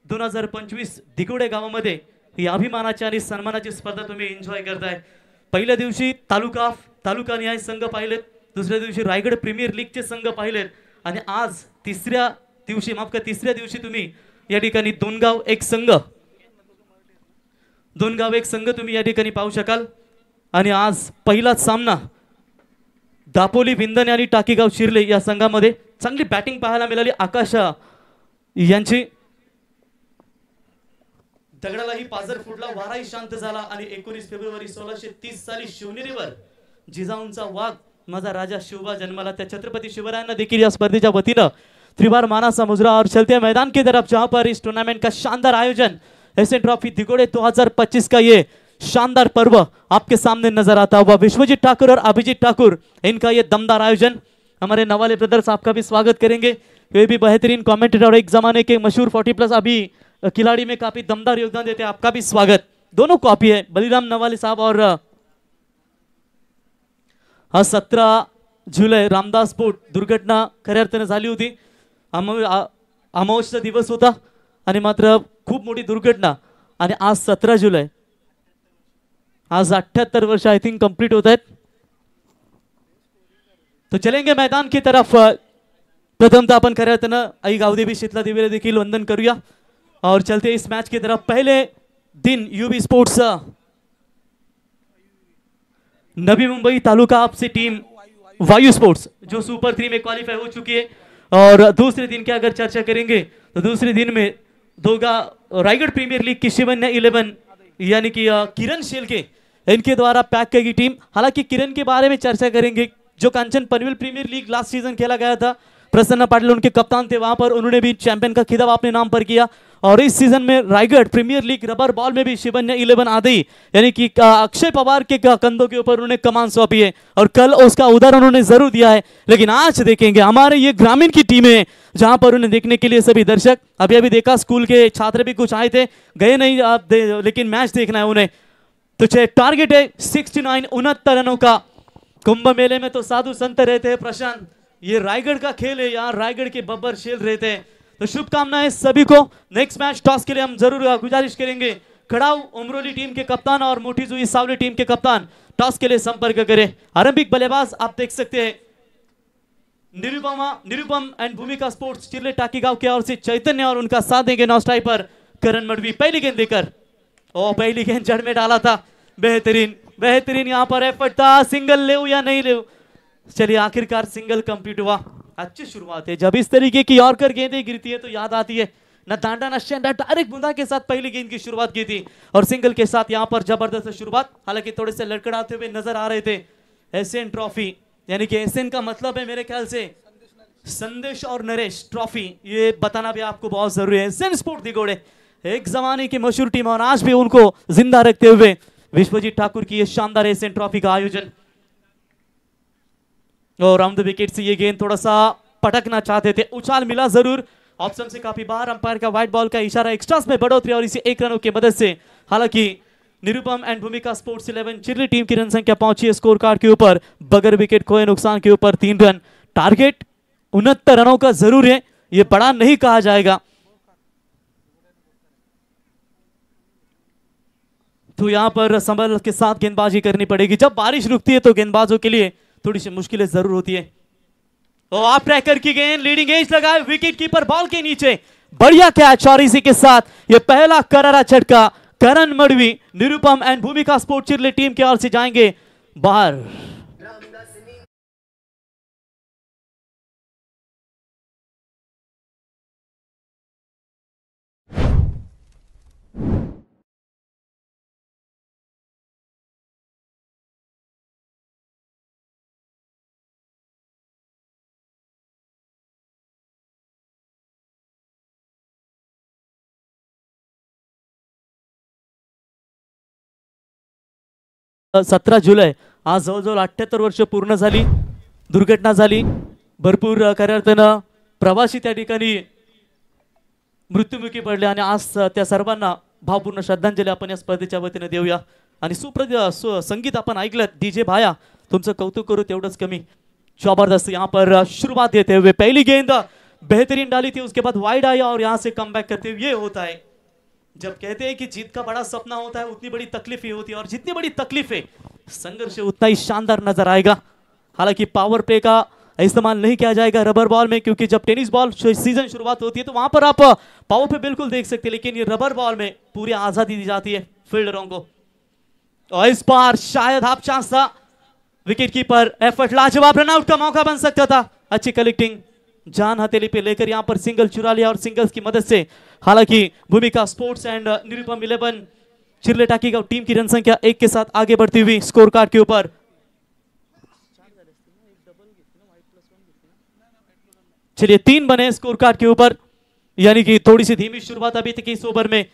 2025 दिगोडे गावामध्ये ही अभिमानाची आणि सन्मानाची स्पर्धा तुम्ही एन्जॉय करताय. पहिल्या दिवशी तालुका निहाय संघ पाहिलेत, दुसऱ्या दिवशी रायगड प्रीमियर लीगचे संघ पाहिलेत आणि आज तिसऱ्या दिवशी तुम्ही या ठिकाणी दोन गाव एक संघ तुम्ही या ठिकाणी पाहू शकाल. आणि आज पहिलाच सामना दापोली विंदने आणि टाकीगाव शिरले या संघामध्ये चांगली बॅटिंग पाहायला मिळाली. आकाश यांची दगडालाही पाझर फुटला, वाराही शांत झाला आणि 19 फेब्रुवारी 1630 साली शिवनेरीवर जिजाऊंचा वाघ माझा राजा शिवबा जन्माला. त्या छत्रपति शिवरायांना देखील या स्पर्धेच्या वतीनं त्रिवार मानासा मुजरा और चलते मैदान की तरफ जहां पर इस टूर्नामेंट का शानदार आयोजन एसएन ट्रॉफी दिगोड़े 2025 का ये शानदार पर्व आपके सामने नजर आता हुआ. विश्वजीत ठाकुर और अभिजीत ठाकुर इनका ये दमदार आयोजन. हमारे नवाले ब्रदर्स आपका भी स्वागत करेंगे, वे भी बेहतरीन कमेंटेटर और एक जमाने के मशहूर 40+ अभी खिलाड़ी में काफी दमदार योगदान देते हैं. आपका भी स्वागत. दोनों कॉपी है बलिराम नवाले साहब और 17 जुलै रामदास बोट दुर्घटना खऱ्या अर्थाने झाली होती. अमावस्येचा दिवस होता आणि मात्र खूप मोठी दुर्घटना. आणि आज 17 जुलै, आज 78 वर्ष आई थिंक कंप्लीट होत आहेत. तो चलेंगे मैदान की तरफ. प्रथमतः अपन खऱ्या अर्थानं आई गावदेवी शीतला देवीला देखील वंदन करूया और चलते इस मैच की तरफ. पहले दिन यूबी स्पोर्ट्स नवी मुंबई तालुका आपसे टीम वायु स्पोर्ट्स जो सुपर 3 में क्वालिफाई हो चुकी है. और दूसरे दिन की अगर चर्चा करेंगे तो दूसरे दिन में रायगढ़ प्रीमियर लीग की शिवन्या 11 यानी कि किरण शेलके इनके द्वारा पैक की टीम. हालांकि किरण के बारे में चर्चा करेंगे जो Kanchan Panvel premier league last season खेला गया था. प्रसन्न पाटिल उनके कप्तान थे, वहां पर उन्होंने भी चैंपियन का खिताब अपने नाम पर किया. और इस सीजन में Raigad premier league rubber ball में भी शिवन्या 11 आदि यानी कि अक्षय पवार के कंधों के ऊपर उन्होंने कमान सौंपी है और कल उसका उदाहरण उन्होंने जरूर दिया है. लेकिन आज देखेंगे हमारे ये ग्रामीण की टीमें जहां पर उन्हें देखने के लिए सभी दर्शक अभी देखा, स्कूल के छात्र भी कुछ आए थे, गए नहीं लेकिन मैच देखना है उन्हें. तो टारगेट है 69 रनों का. कुंभ मेले में तो साधु संत रहते हैं प्रशांत, ये रायगढ़ का खेल है, यहाँ रायगढ़ के बब्बर शेर रहते हैं. तो शुभकामनाएं सभी को. नेक्स्ट मैच टॉस के लिए हम जरूर गुजारिश करेंगे खड़ाऊ उमरोली टीम के कप्तान और मोटी जुई सावली टीम के कप्तान टॉस के लिए संपर्क करें. आरंभिक बल्लेबाज आप देख सकते हैं निरुपम एंड भूमिका स्पोर्ट्स चिरले टाकी गांव की ओर से चैतन्य और उनका साथ देंगे नौ स्ट्राइक पर करण मडवी. पहली गेंद देकर पहली गेंद जड़ में डाला था. बेहतरीन यहाँ पर एफर्ट था. सिंगल ले या नहीं ले, चलिए आखिरकार सिंगल कंप्लीट हुआ. अच्छी शुरुआत है. जब इस तरीके की यॉर्कर गेंदें गिरती है तो याद आती है न दांडा न शेंडा, डायरेक्ट बूंदा के साथ पहली गेंद की शुरुआत की थी और सिंगल के साथ यहाँ पर जबरदस्त शुरुआत. हालांकि थोड़े से लड़खड़ाते हुए नजर आ रहे थे. एसएन ट्रॉफी यानी कि एसएन का मतलब है मेरे ख्याल से संदेश और नरेश ट्रॉफी, ये बताना भी आपको बहुत जरूरी है. एसएन स्पोर्ट दिगोड़े एक जमाने की मशहूर टीम और आज भी उनको जिंदा रखते हुए विश्वजीत ठाकुर की ये शानदार एसएन ट्रॉफी का आयोजन. और राउंड द विकेट से ये गेंद थोड़ा सा पटकना चाहते थे, उछाल मिला जरूर. ऑप्शन से काफी बाहर, अंपायर का व्हाइट बॉल का इशारा. एक्स्ट्रास में बढ़ोतरी और इसी 1 रनों की मदद से हालांकि निरुपम एंड भूमिका स्पोर्ट्स 11 चिरली टीम की रन संख्या पहुंची है स्कोर कार्ड के ऊपर बगैर विकेट खोए नुकसान के ऊपर 3 रन. टारगेट 69 रनों का जरूर है, ये बड़ा नहीं कहा जाएगा. तो यहां पर संभल के साथ गेंदबाजी करनी पड़ेगी. जब बारिश रुकती है तो गेंदबाजों के लिए थोड़ी सी मुश्किलें जरूर होती है. और आप ट्रैकर की गेंद लीडिंग एज लगाए विकेट कीपर बॉल के नीचे, बढ़िया कैच. और इसी के साथ ये पहला करारा झटका. करण Madavi Nirupam and Bhumika sport Chirle team की ओर से जाएंगे बाहर. 17 जुलै आज जवळजवळ 78 वर्ष पूर्ण झाली. दुर्घटना झाली, भरपूर खऱ्या अर्थानं प्रवासी त्या ठिकाणी मृत्युमुखी पडले आणि आज त्या सर्वांना भावपूर्ण श्रद्धांजली आपण या स्पर्धेच्या वतीने देऊया. आणि संगीत आपण ऐकलं डीजे भाया, तुमचं कौतुक करू तेवढंच कमी. जबरदस्त यहाँ पर शुरुआत देते हुए पहली गेंद बेहतरीन डाली थी, उसके बाद वाइड आया और यहाँ से कमबैक करते हुए ये होता है जब कहते हैं कि जीत का बड़ा सपना होता है उतनी बड़ी तकलीफ ही होती है, और जितनी बड़ी तकलीफ है संघर्ष उतना ही शानदार नजर आएगा. हालांकि पावर प्ले का इस्तेमाल नहीं किया जाएगा रबर बॉल में, क्योंकि जब टेनिस बॉल सीजन शुरुआत होती है तो वहां पर आप पावर पे बिल्कुल देख सकते हैं, लेकिन ये रबर बॉल में पूरी आजादी दी जाती है फील्डरों को. और इस बार शायद हाफ चांस था, विकेट कीपर एफर्ट लाजवाब, रनआउट का मौका बन सकता था. अच्छी कलेक्टिंग जान हथेली पे लेकर यहां पर सिंगल चुरा लिया और सिंगल्स की मदद से हालांकि भूमिका स्पोर्ट्स एंड निरुपम 11 चिरले टाकी का टीम की रन संख्या 1 के साथ आगे बढ़ती हुई स्कोर कार्ड के ऊपर. चलिए 3 बने स्कोर कार्ड के ऊपर, यानी कि थोड़ी सी धीमी शुरुआत अभी तक इस ओवर में.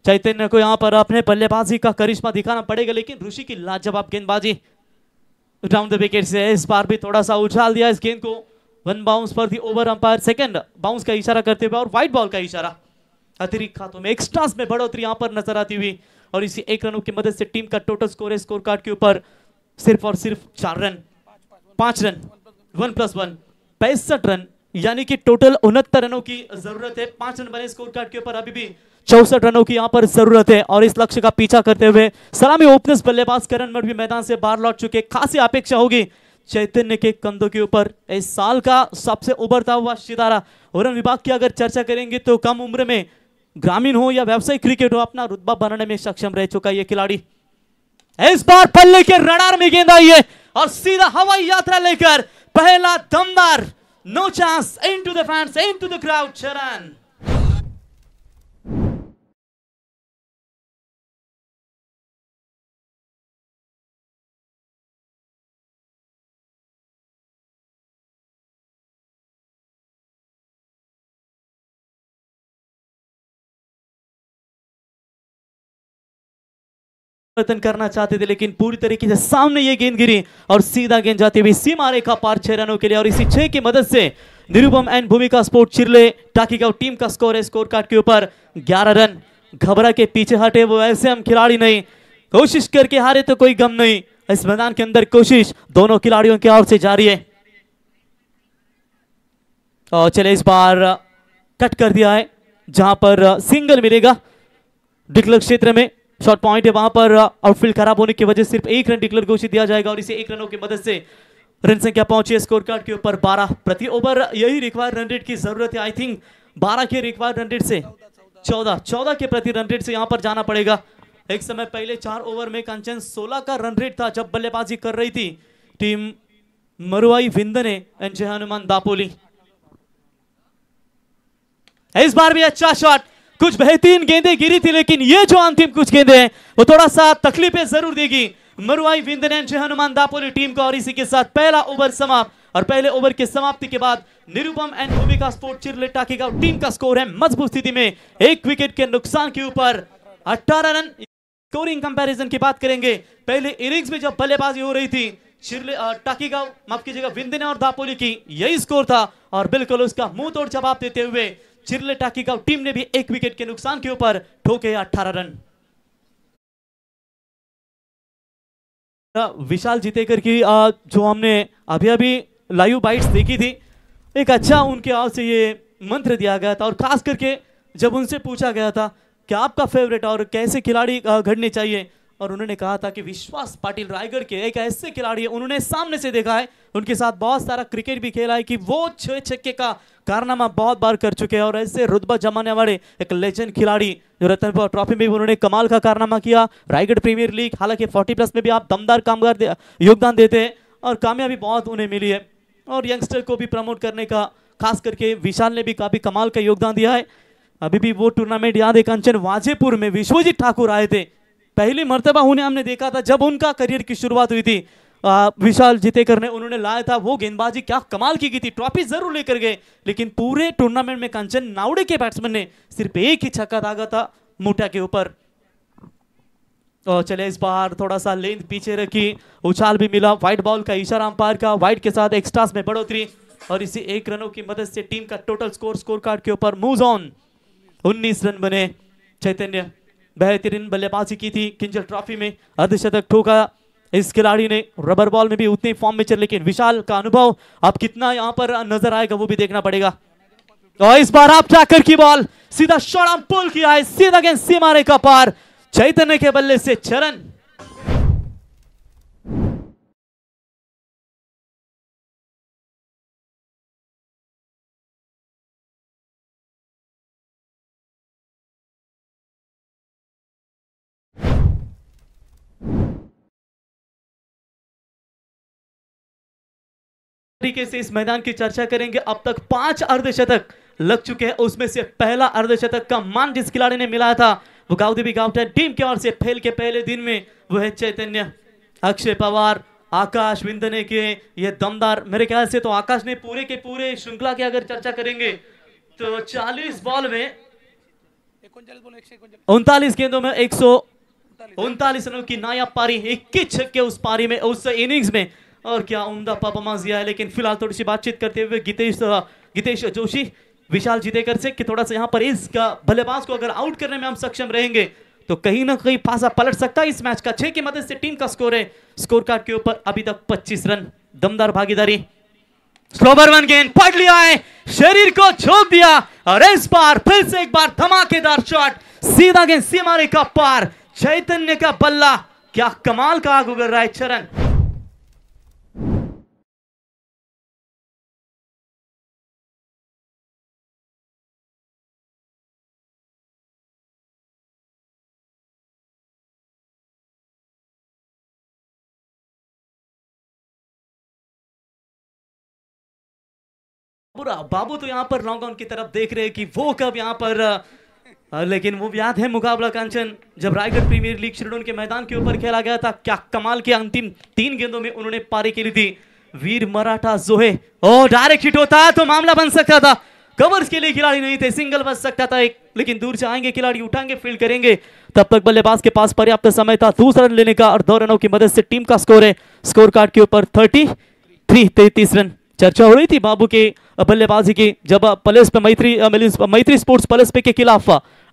चैतन्य को यहां पर अपने बल्लेबाजी का करिश्मा दिखाना पड़ेगा, लेकिन ऋषि की लाजवाब गेंदबाजी राउंड द विकेट से इस बार भी थोड़ा सा उछाल दिया इस गेंद को. 1 bounce per the over, umpire second bounce का इशारा करते हुए और व्हाइट बॉल का इशारा. अतिरिक्त खातों में एक्स्ट्रास में बढ़ोतरी यहां पर नजर आती हुई, और इसी 1 रनों की मदद से टीम का टोटल स्कोर है स्कोर कार्ड के ऊपर सिर्फ और सिर्फ 4 रन, 5 रन, 1+1 65 रन, यानी कि टोटल 69 रनों की जरूरत है. 5 रन बने स्कोर कार्ड के ऊपर, अभी भी 64 रनों की यहां पर जरूरत है. और इस लक्ष्य का पीछा करते हुए सलामी ओपनर्स बल्लेबाज करण मठ भी मैदान से बाहर लौट चुके. खासी अपेक्षा होगी चैतन्य के कंधों के ऊपर इस साल का सबसे उभरता हुआ सितारा. वन विभाग की अगर चर्चा करेंगे तो कम उम्र में ग्रामीण हो या व्यावसायिक क्रिकेट हो अपना रुतबा बनाने में सक्षम रह चुका ये खिलाड़ी. इस बार पल्ले के रडार में गेंद आई है और सीधा हवाई यात्रा लेकर पहला दमदार no chance into the fans, into the crowd. चरण परिवर्तन करना चाहते थे, लेकिन पूरी तरीके से सामने ये गेंद गिरी और सीधा गेंद जाती हुई सीमा रेखा पार 6 रनों के लिए. और इसी 6 की मदद से Nirupam and Bhumika sport Chirle टाकीगांव team का स्कोर है स्कोर कार्ड के ऊपर 11 रन. घबरा के पीछे हटे वो ऐसे हम खिलाड़ी नहीं, कोशिश करके हारे तो कोई गम नहीं. इस मैदान के अंदर कोशिश दोनों खिलाड़ियों की ओर से जारी है. और चले इस बार कट कर दिया है जहां पर सिंगल मिलेगा डिक्लेयर क्षेत्र में. शॉर्ट पॉइंट है वहां पर, आउटफील्ड खराब होने की वजह से सिर्फ 1 रन डिक्लेयर घोषित दिया जाएगा. और इसे 1 रनों की मदद से रन संख्या पहुंची है स्कोर कार्ड के ऊपर 12 प्रति ओवर. यही रिक्वायर्ड रन रेट की जरूरत है. आई थिंक 12 के रिक्वायर्ड रन रेट से 14 के प्रति रन रेट से यहां पर जाना पड़ेगा. एक समय पहले 4 ओवर में कंचन 16 का रन रेट था जब बल्लेबाजी कर रही थी टीम मरुआई विंदने एंड जय हनुमान दापोली. इस बार भी अच्छा शॉट, कुछ बेहतरीन गेंदें गिरी थी, लेकिन ये जो अंतिम कुछ गेंदें हैं वो थोड़ा सा तकलीफें जरूर देगी मरुआई विंदने एंड जय हनुमान दापोली टीम को. और इसी के साथ पहला ओवर समाप्त. और पहले ओवर की समाप्ति के बाद Nirupam and Bhumika sport Chirle टाकीगांव team का स्कोर है मजबूत स्थिति में 1 विकेट के नुकसान के ऊपर 18 रन. स्कोरिंग कंपैरिजन की बात करेंगे, पहले इनिंग्स में जब बल्लेबाजी हो रही थी चिरले टाकीगांव माफ कीजिएगा विंदने और दापोली की यही स्कोर था, और बिल्कुल उसका मुंह तोड़ जवाब देते हुए चिरले टाकीगांव टीम ने भी 1 विकेट के नुकसान के ऊपर ठोके 18 रन. विशाल जितेकर की जो हमने अभी अभी लाइव बाइट्स देखी थी, एक अच्छा उनके ओर से ये मंत्र दिया गया था. और खास करके जब उनसे पूछा गया था कि आपका फेवरेट और कैसे खिलाड़ी घड़ने चाहिए, और उन्होंने कहा था कि विश्वास पाटिल रायगढ़ के एक ऐसे खिलाड़ी है, उन्होंने सामने से देखा है, उनके साथ बहुत सारा क्रिकेट भी खेला है कि वो 6 छक्के का कारनामा बहुत बार कर चुके हैं. और ऐसे रुतबा जमाने वाले एक लेजेंड खिलाड़ी जो रतन ट्रॉफी में भी उन्होंने कमाल का कारनामा किया, रायगढ़ प्रीमियर लीग, हालांकि 40+ में भी आप दमदार योगदान देते हैं और कामयाबी बहुत उन्हें मिली है. और यंगस्टर को भी प्रमोट करने का खास करके विशाल ने भी काफी कमाल का योगदान दिया है. अभी भी वो टूर्नामेंट याद है, कंचन वाजेपुर में विश्वजीत ठाकुर आए थे, पहली मर्तबा उन्हें हमने देखा था जब उनका करियर की शुरुआत हुई थी. विशाल जितेकर ने उन्होंने लाया था, वो गेंदबाजी क्या कमाल की थी. ट्रॉफी जरूर लेकर गए, लेकिन पूरे टूर्नामेंट में कंचन नावड़े के बैट्समैन ने सिर्फ 1 ही छक्का दागा था मुठा के ऊपर. और चले इस बार थोड़ा सा लेंथ पीछे रखी, उछाल भी मिला, व्हाइट बॉल का इशारा अंपायर का, व्हाइट के साथ एक्स्ट्रास में बढ़ोतरी और इसी 1 रनों की मदद से टीम का टोटल स्कोर कार्ड के ऊपर मूव्स ऑन। 19 रन बने। चैतन्य बेहतरीन बल्लेबाजी की थी किंजल ट्रॉफी में, अर्धशतक ठोका इस खिलाड़ी ने, रबर बॉल में भी उतने फॉर्म में चल, लेकिन विशाल का अनुभव अब कितना यहां पर नजर आएगा वो भी देखना पड़ेगा। और इस बार आप ट्रैकर की बॉल सीधा शॉट पुल किया है, सीधा गेंद सीमा रेखा पार, चैतन्य के बल्ले से चरण। तरीके से इस मैदान की चर्चा करेंगे। अब तक 5 अर्धशतक लग चुके हैं, उसमें से पहला अर्धशतक का मान जिस खिलाड़ी ने मिलाया था वो गावदेवी गावटन टीम की ओर से फेल के पहले दिन में वो है चैतन्य। अक्षय पवार, आकाश विंदने के ये दमदार, मेरे ख्याल से तो आकाश ने पूरे के पूरे श्रृंखला की अगर चर्चा करेंगे तो 40 बॉल में 39 गेंदों में 139 रनों की नायाब पारी, 21 छक्के उस पारी में, उस इनिंग्स में, और क्या उम्दा परफॉर्मेंस दिया है। लेकिन फिलहाल थोड़ी सी बातचीत करते हुए गीतेश जोशी विशाल जीतेकर से कि थोड़ा सा यहाँ पर इस बल्लेबाज को अगर आउट करने में हम सक्षम रहेंगे तो कहीं ना कहीं पासा पलट सकता है इस मैच का। 6 की मदद से टीम का स्कोर है, स्कोर कार्ड के ऊपर अभी तक 25 रन, दमदार भागीदारी। स्लोवर वन गेंद पढ़ लिया है, शरीर को झोंक दिया और इस बार फिर से एक बार धमाकेदार शॉट, सीधा गेंद सीमा रेखा पार, चैतन्य का बल्ला, क्या कमाल का आग उगल रहा है चरण। बाबू तो यहाँ पर लॉन्ग ऑन की तरफ देख रहे हैं कि वो कब यहाँ पर लेकिन वो याद है मुकाबला कांचन जब रायगढ़ प्रीमियर लीग शिरडोन के मैदान के ऊपर खेला गया था, क्या कमाल के अंतिम 3 गेंदों में उन्होंने पारी खेली थी। वीर मराठा जोहे, ओ डायरेक्ट हिट होता तो मामला बन सकता था, कवर्स के लिए खिलाड़ी नहीं थे, सिंगल बच सकता था एक, लेकिन दूर से आएंगे खिलाड़ी, उठाएंगे, फील्ड करेंगे, तब तक बल्लेबाज के पास पर्याप्त समय था दूसरा रन लेने का और 2 रनों की मदद से टीम का स्कोर है, स्कोर कार्ड के ऊपर 33 रन। चर्चा हो रही थी बाबू के बल्लेबाजी की जब पलस पे मैत्री स्पोर्ट्स पलस पे के खिलाफ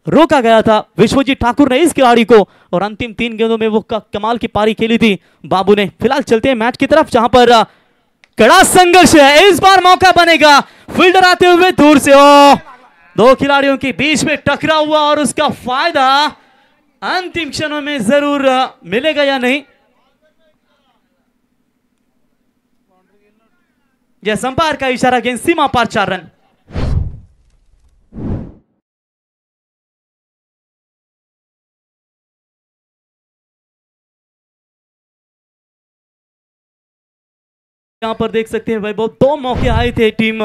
रोका गया था, विश्वजीत ठाकुर ने इस खिलाड़ी को और अंतिम 3 गेंदों में वो कमाल की पारी खेली थी बाबू ने। फिलहाल चलते हैं मैच की तरफ जहां पर कड़ा संघर्ष है, इस बार मौका बनेगा, फील्डर आते हुए दूर से, ओ 2 खिलाड़ियों के बीच में टकरा हुआ और उसका फायदा अंतिम क्षणों में जरूर मिलेगा या नहीं, यह संपार का इशारा, गेंद सीमा पार, 4 रन। यहां पर देख सकते हैं वैभव, 2 मौके आए थे टीम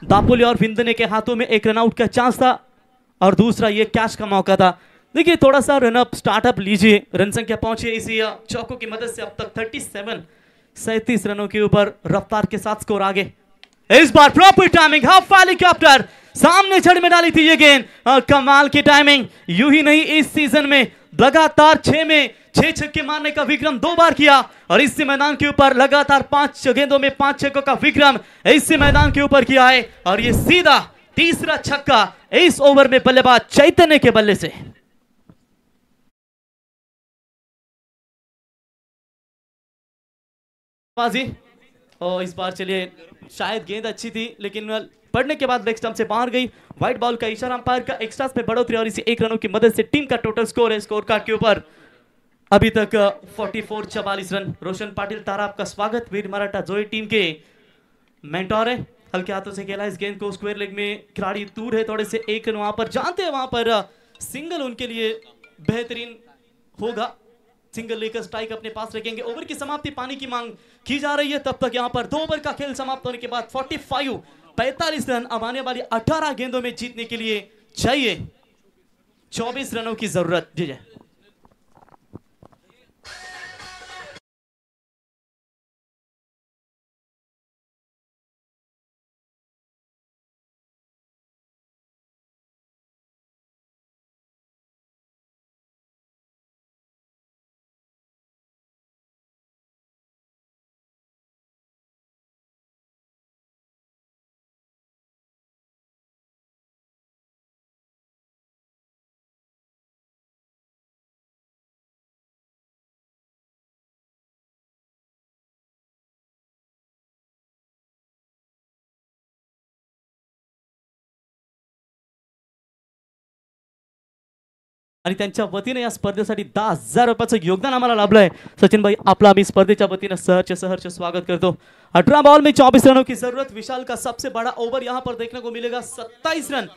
दापोली और विंदने के हाथों में, एक रनआउट का चांस था और दूसरा ये कैच का मौका था। देखिए थोड़ा सा रनअप स्टार्टअप लीजिए, रन संख्या पहुंची इसी चौकों की मदद से अब तक 37 रनों के ऊपर रफ्तार के साथ स्कोर आगे। इस बार प्रॉपर टाइमिंग, हाफ हेलीकॉप्टर सामने जड़ में डाली थी ये गेंद और कमाल की टाइमिंग, यूं ही नहीं इस सीजन में लगातार 6 छक्के मारने का विक्रम 2 बार किया और इसी मैदान के ऊपर लगातार 5 गेंदों में 5 छक्कों का विक्रम इसी मैदान के ऊपर किया है और ये सीधा तीसरा छक्का इस ओवर में बल्लेबाज चैतन्य के बल्ले से। बाजी और इस बार चलिए शायद गेंद अच्छी थी लेकिन पड़ने के बाद लेग स्टंप से बाहर गई, व्हाइट बॉल का इशारा अंपायर का, एक्स्ट्रास में बढ़ोतरी और इसी 1 रनों की मदद से टीम का टोटल स्कोर है, स्कोर कार्ड के ऊपर अभी तक 44 रन। रोशन पाटिल तारा आपका स्वागत, वीर मराठा जोई टीम के मेंटोर है, हल्के हाथों से खेला इस गेंद को, स्क्वायर लेग में खिलाड़ी दूर है थोड़े से, 1 रन वहां पर जानते हैं वहां पर सिंगल उनके लिए बेहतरीन होगा, सिंगल लेकर स्ट्राइक अपने पास रखेंगे। ओवर की समाप्ति पानी की मांग की जा रही है, तब तक यहां पर 2 ओवर का खेल समाप्त होने के बाद 45 रन अब आने वाली 18 गेंदों में जीतने के लिए चाहिए, 24 रनों की जरूरत। जी आणि त्यांच्या वतीने या स्पर्धेसाठी 10,000 रुपयाचं योगदान आम्हाला लाभलंय। सचिन भाई आपला आम्ही स्पर्धेच्या वतीने सहर्ष स्वागत करतो। 18 बॉल में 24 रनों की जरूरत। विशाल का सबसे बड़ा ओवर यहाँ पर देखने को मिलेगा, 27 रन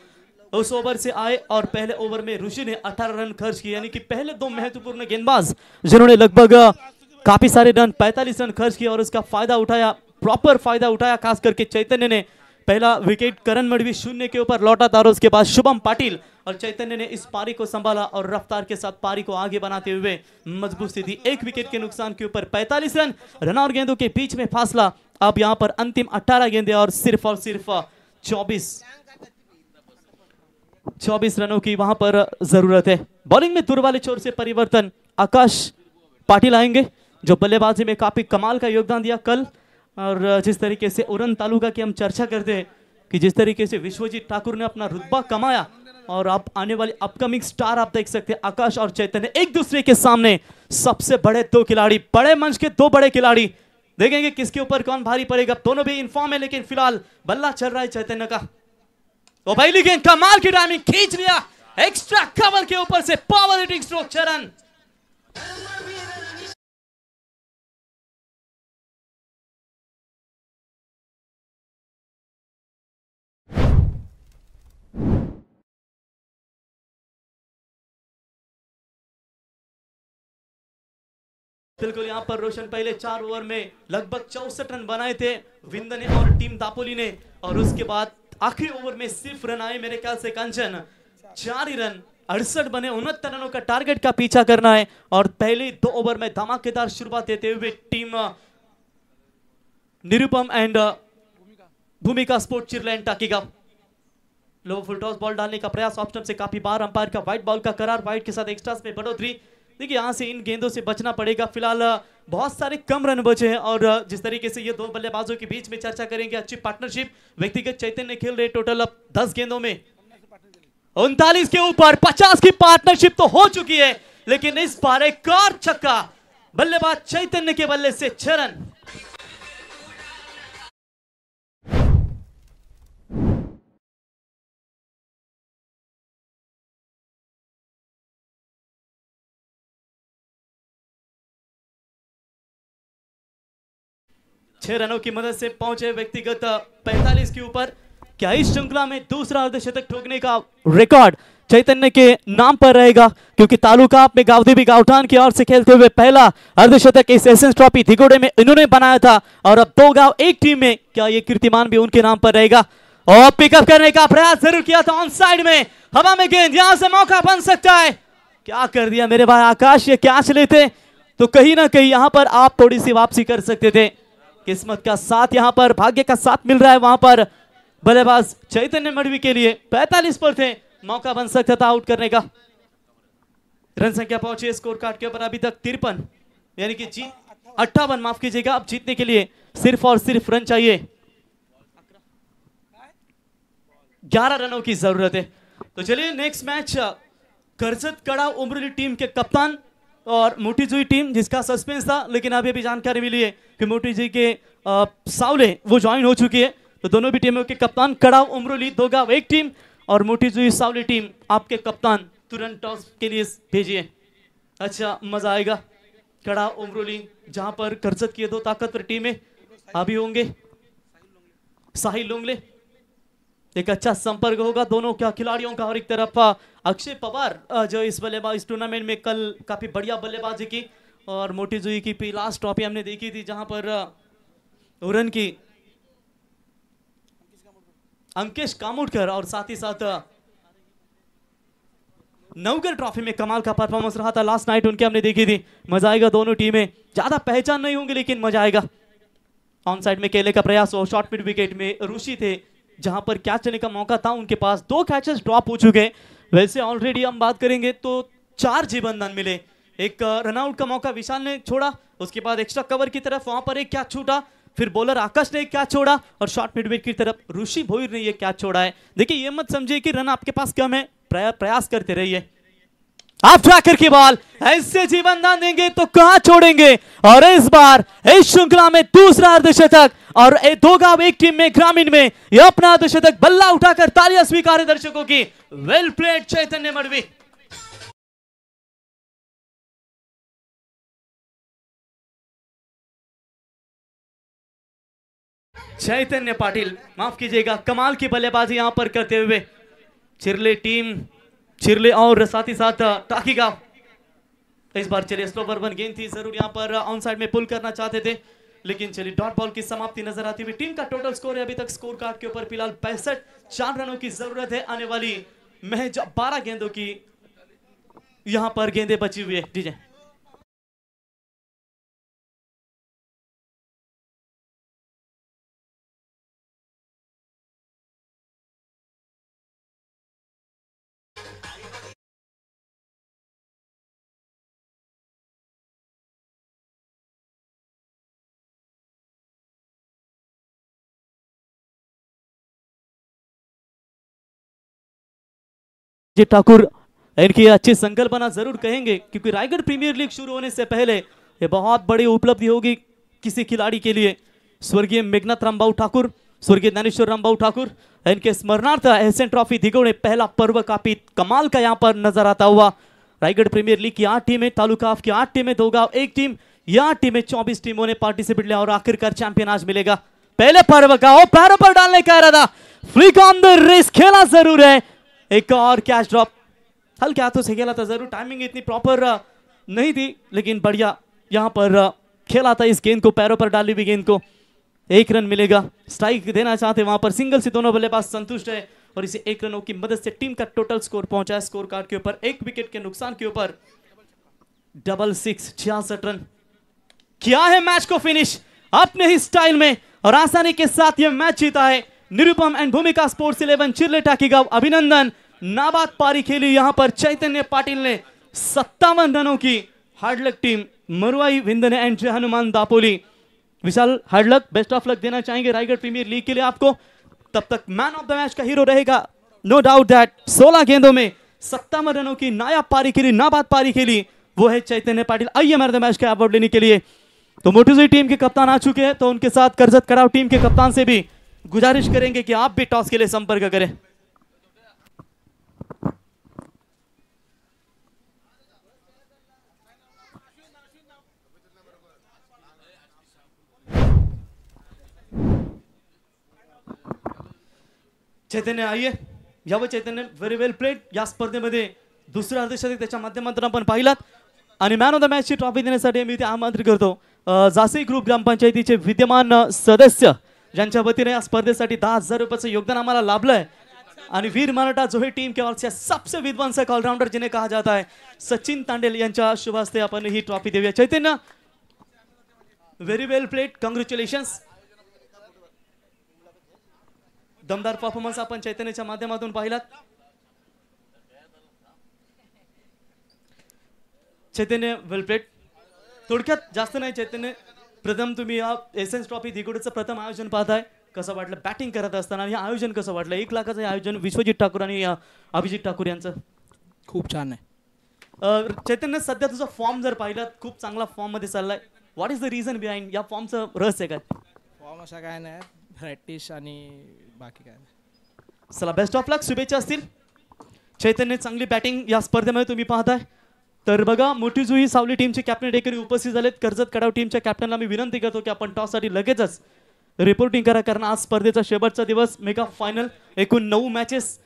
उस ओवर से आए और पहले ओवर में ऋषि ने 18 रन खर्च किए, यानी कि पहले दो महत्वपूर्ण गेंदबाज जिन्होंने लगभग काफी सारे रन 45 रन खर्च किए और उसका फायदा उठाया, प्रॉपर फायदा उठाया। खास करके चैतन्य ने पहला विकेट करण मडवी 0 के ऊपर लौटा था और उसके बाद शुभम पाटिल और चैतन्य ने इस पारी को संभाला और रफ्तार के साथ पारी को आगे बनाते हुए मजबूत स्थिति। एक विकेट के नुकसान के ऊपर 45 रन और गेंदों के बीच में फासला। अब यहां पर अंतिम 18 गेंदें और सिर्फ 24 रनों की वहां पर जरूरत है। बॉलिंग में दूर वाले छोर से परिवर्तन, आकाश पाटिल आएंगे जो बल्लेबाजी में काफी कमाल का योगदान दिया कल। और जिस तरीके से उरन तालुका की हम चर्चा करते हैं कि जिस तरीके से विश्वजीत ठाकुर ने अपना रुतबा कमाया और अब आने वाले अपकमिंग स्टार आप देख सकते हैं आकाश और चैतन्य एक दूसरे के सामने सबसे बड़े दो खिलाड़ी, बड़े मंच के दो बड़े खिलाड़ी। देखेंगे किसके ऊपर कौन भारी पड़ेगा। दोनों भी इनफॉर्म है लेकिन फिलहाल बल्ला चल रहा है चैतन्य का। तो पहली गेंद कमाल की टाइमिंग, खींच लिया एक्स्ट्रा कवर के ऊपर से, पावर हिटिंग स्ट्रोक चरण। बिल्कुल यहाँ पर रोशन पहले 4 ओवर में लगभग 64 रन बनाए थे विंद ने और टीम दापोली ने, और उसके बाद आखिरी ओवर में सिर्फ रन आए मेरे ख्याल से कंचन 4 ही रन, 68 बने। 69 रनों का टारगेट का पीछा करना है और पहले 2 ओवर में धमाकेदार शुरुआत देते हुए team Nirupam and Bhumika sport चिरलैंड टाकीगांव लो फुल टॉस बॉल डालने का प्रयास, ऑप्शन से काफी बार अंपायर का व्हाइट बॉल का करार, व्हाइट के साथ एक्स्ट्रास में बढ़ोतरी। देखिए यहाँ से इन गेंदों से बचना पड़ेगा। फिलहाल बहुत सारे कम रन बचे हैं और जिस तरीके से ये दो बल्लेबाजों के बीच में चर्चा करेंगे, अच्छी पार्टनरशिप। व्यक्तिगत चैतन्य खेल रहे टोटल अब 10 गेंदों में 39 के ऊपर 50 की पार्टनरशिप तो हो चुकी है, लेकिन इस बार एक और छक्का बल्लेबाज चैतन्य के बल्ले से 6 रन। छह रनों की मदद से पहुंचे व्यक्तिगत 45 के ऊपर। क्या इस श्रृंखला में दूसरा अर्धशतक ठोकने का रिकॉर्ड चैतन्य के नाम पर रहेगा, क्योंकि तालुका में गावदेवी गावठान की ओर से खेलते हुए पहला अर्धशतक इस एसेंस ट्रॉफी धिगोड़े में इन्होंने बनाया था और अब 2 गांव एक टीम में, क्या ये कीर्तिमान भी उनके नाम पर रहेगा। और पिकअप करने का प्रयास जरूर किया था ऑन साइड में, हवा में गेंद, यहां से मौका बन सकता है। क्या कर दिया मेरे भाई आकाश, ये कैच लेते तो कहीं ना कहीं यहां पर आप थोड़ी सी वापसी कर सकते थे। किस्मत का साथ यहां पर, भाग्य का साथ मिल रहा है वहां पर बल्लेबाज चैतन्य मडवी के लिए। 45 पर थे, मौका बन सकता था आउट करने का। रन संख्या पहुंची स्कोर कार्ड के ऊपर अभी तक 53, यानी कि 58 माफ कीजिएगा। अब जीतने के लिए सिर्फ और सिर्फ रन चाहिए, 11 रनों की जरूरत है। तो चलिए नेक्स्ट मैच करजत कड़ा उमरली टीम के कप्तान और मोटीजुई टीम, जिसका सस्पेंस था लेकिन अभी अभी जानकारी मिली है कि मोटीजुई के सावले वो ज्वाइन हो चुकी है। तो दोनों भी टीमों के कप्तान कड़ा उमरली 2 गांव एक टीम और मोटीजुई सावले टीम, आपके कप्तान तुरंत टॉस के लिए भेजिए। अच्छा मजा आएगा। कड़ा उमरली जहां पर करजत की 2 ताकतवर टीमें अभी होंगे, साहिल लोंगले, एक अच्छा संपर्क होगा दोनों क्या खिलाड़ियों का। और एक तरफ अक्षय पवार जो इस टूर्नामेंट में कल काफी बढ़िया बल्लेबाजी की, और मोटीजुई की लास्ट ट्रॉफी हमने देखी थी जहां पर उरन की अंकेश कामुटकर और साथ ही साथ नवगर ट्रॉफी में कमाल का परफॉर्मेंस रहा था लास्ट नाइट उनके, हमने देखी थी। मजा आएगा, दोनों टीमें ज्यादा पहचान नहीं होंगी लेकिन मजा आएगा। ऑन साइड में खेलने का प्रयास हो, शॉर्ट मिड विकेट में ऋषि थे जहां पर कैच लेने का मौका था उनके पास, 2 कैचेस ड्रॉप हो चुके। वैसे ऑलरेडी हम बात करेंगे तो 4 जीवन दान मिले, एक रनआउट का मौका विशाल ने छोड़ा, उसके बाद एक्स्ट्रा कवर की तरफ वहां पर एक कैच छूटा, फिर बॉलर आकाश ने एक कैच छोड़ा और शॉर्ट मिड विकेट की तरफ ऋषि भोईर ने ये कैच छोड़ा है। देखिए ये मत समझिए कि रन आपके पास कम है, प्रयास करते रहिए। आप ट्रैकर की बॉल ऐसे जीवन दान देंगे तो कहां छोड़ेंगे, और इस बार इस श्रृंखला में दूसरा अर्धशतक और 2 गांव एक टीम में ग्रामीण में यह अपना अर्धशतक, बल्ला उठाकर तालियां स्वीकार दर्शकों की। वेल प्लेड चैतन्य मडवी। चैतन्य पाटिल, माफ कीजिएगा, कमाल की बल्लेबाजी यहां पर करते हुए चिरले टीम, चिरले और साथ ही साथ टाकीगांव इस बार चलिए स्लो ओवर 1 गेंद थी, जरूर यहां पर ऑन साइड में पुल करना चाहते थे, लेकिन चलिए डॉट बॉल की समाप्ति नजर आती हुई। टीम का टोटल स्कोर है अभी तक स्कोर कार्ड के ऊपर फिलहाल 65, 4 रनों की जरूरत है, आने वाली महज 12 गेंदों की यहां पर गेंदें बची हुई है। जी जी ठाकुर, इनकी अच्छी संकल्पना जरूर कहेंगे, क्योंकि रायगढ़ प्रीमियर लीग शुरू होने से पहले ये बहुत बड़ी उपलब्धि होगी किसी खिलाड़ी के लिए। स्वर्गीय मेघनाथ रामबाऊ ठाकुर, स्वर्गीय ज्ञानेश्वर रामबाऊ ठाकुर, इनके स्मरणार्थ एशियन ट्रॉफी धिगोड़े पहला पर्व काफी कमाल का यहाँ पर नजर आता हुआ। रायगढ़ प्रीमियर लीग की 8 टीमें, तालुका की 8 टीमें, दो गांव 1 टीम, यह 8 टीमें 24 टीमों ने पार्टिसिपेट लिया और आखिरकार चैंपियन आज मिलेगा। पहले पर्व का पैरों पर डालने का इरादा, फ्लिक ऑन द रेस खेला जरूर है, एक और कैच ड्रॉप हल्के हाथों से खेला था, जरूर टाइमिंग इतनी प्रॉपर नहीं थी, लेकिन बढ़िया यहां पर खेला था इस गेंद को, पैरों पर डाली हुई गेंद को। 1 रन मिलेगा, स्ट्राइक देना चाहते वहां पर, सिंगल से दोनों बल्लेबाज संतुष्ट है और इसे 1 रनों की मदद से टीम का टोटल स्कोर पहुंचा है स्कोर कार्ड के ऊपर 1 विकेट के नुकसान के ऊपर 66, 66 रन। किया है मैच को फिनिश अपने ही स्टाइल में और आसानी के साथ यह मैच जीता है निरुपम एंड भूमिका स्पोर्ट्स 11 चिरले टाकीगांव। अभिनंदन, नाबाद पारी खेली यहां पर चैतन्य पाटिल ने 57 रनों की। हार्डलक टीम मरुआई विंदने and Jai Hanuman Dapoli, Vishal hard luck, best of luck देना चाहेंगे रायगढ़ प्रीमियर लीग के लिए आपको। तब तक मैन ऑफ द मैच का हीरो रहेगा, नो डाउट दैट। 16 गेंदों में 57 रनों की नायाब पारी खेली, नाबाद पारी खेली, वो है चैतन्य पाटिल। आइए मैन ऑफ द मैच का अवार्ड लेने के लिए तो मोटूजी टीम के कप्तान आ चुके हैं, तो उनके साथ करजत कड़ाव टीम के कप्तान से भी गुजारिश करेंगे कि आप भी टॉस के लिए संपर्क करें। चैतन्य आइए, यावं चैतन्य व्हेरी वेल प्लेड। या स्पर्धेमध्ये दुसरं अर्धशतक त्याच्या माध्यमातून आपण पाहिलात आणि मॅन ऑफ द मॅचची ट्रॉफी देण्यासाठी मी ते आमंत्रित करतो जासी ग्रुप ग्रामपंचायतीचे विद्यमान सदस्य, ज्यांच्या वतीने या स्पर्धेसाठी 10,000 रुपयाचं योगदान आम्हाला लाभलंय। आणि वीर मराठा जो है टीम के और से सबसे विध्वंसक ऑलराउंडर जिन्हें कहा जाता है सचिन तांडेल यांच्या शुभ हस्ते आपण ही ट्रॉफी देऊया। चैतन्य व्हेरी वेल प्लेड, कॉंग्रॅच्युलेशन्स। दमदार परफॉर्मन्स आपण चैतन्याच्या माध्यमातून पाहिलात। चैतन्य वेल प्लेड, थोडक्यात जास्त नाही चैतन्य, प्रथम तुम्ही या एसएस ट्रॉफी धिगोडेचं प्रथम आयोजन पाहताय, कसं वाटलं बॅटिंग करत असताना, हे आयोजन कसं वाटलं? 1 लाखाचं आयोजन विश्वजित ठाकूर आणि अभिजित ठाकूर यांचं खूप छान आहे। चैतन्य सध्या तुझा फॉर्म जर पाहिलात खूप चांगला फॉर्म मध्ये चाललाय, what is the reason behind या फॉर्मचं रहस्य काय? फॉर्म असा काय नाही, प्रॅक्टिस आणि बाकी काय नाही। चला बेस्ट ऑफ लक, शुभेच्छा असतील। चैतन्य चांगली बॅटिंग या स्पर्धेमध्ये तुम्ही पाहताय, तर बघा मोठीजुई सावली टीमचे कॅप्टन डेकरी उपस्थित झालेत। कर्जत कडाव टीमच्या कॅप्टनला मी विनंती करतो की आपण टॉस साठी लगेचच रिपोर्टिंग करा, कारण आज स्पर्धेचा शेवटचा दिवस, मेगा फायनल, एकूण 9 मॅचेस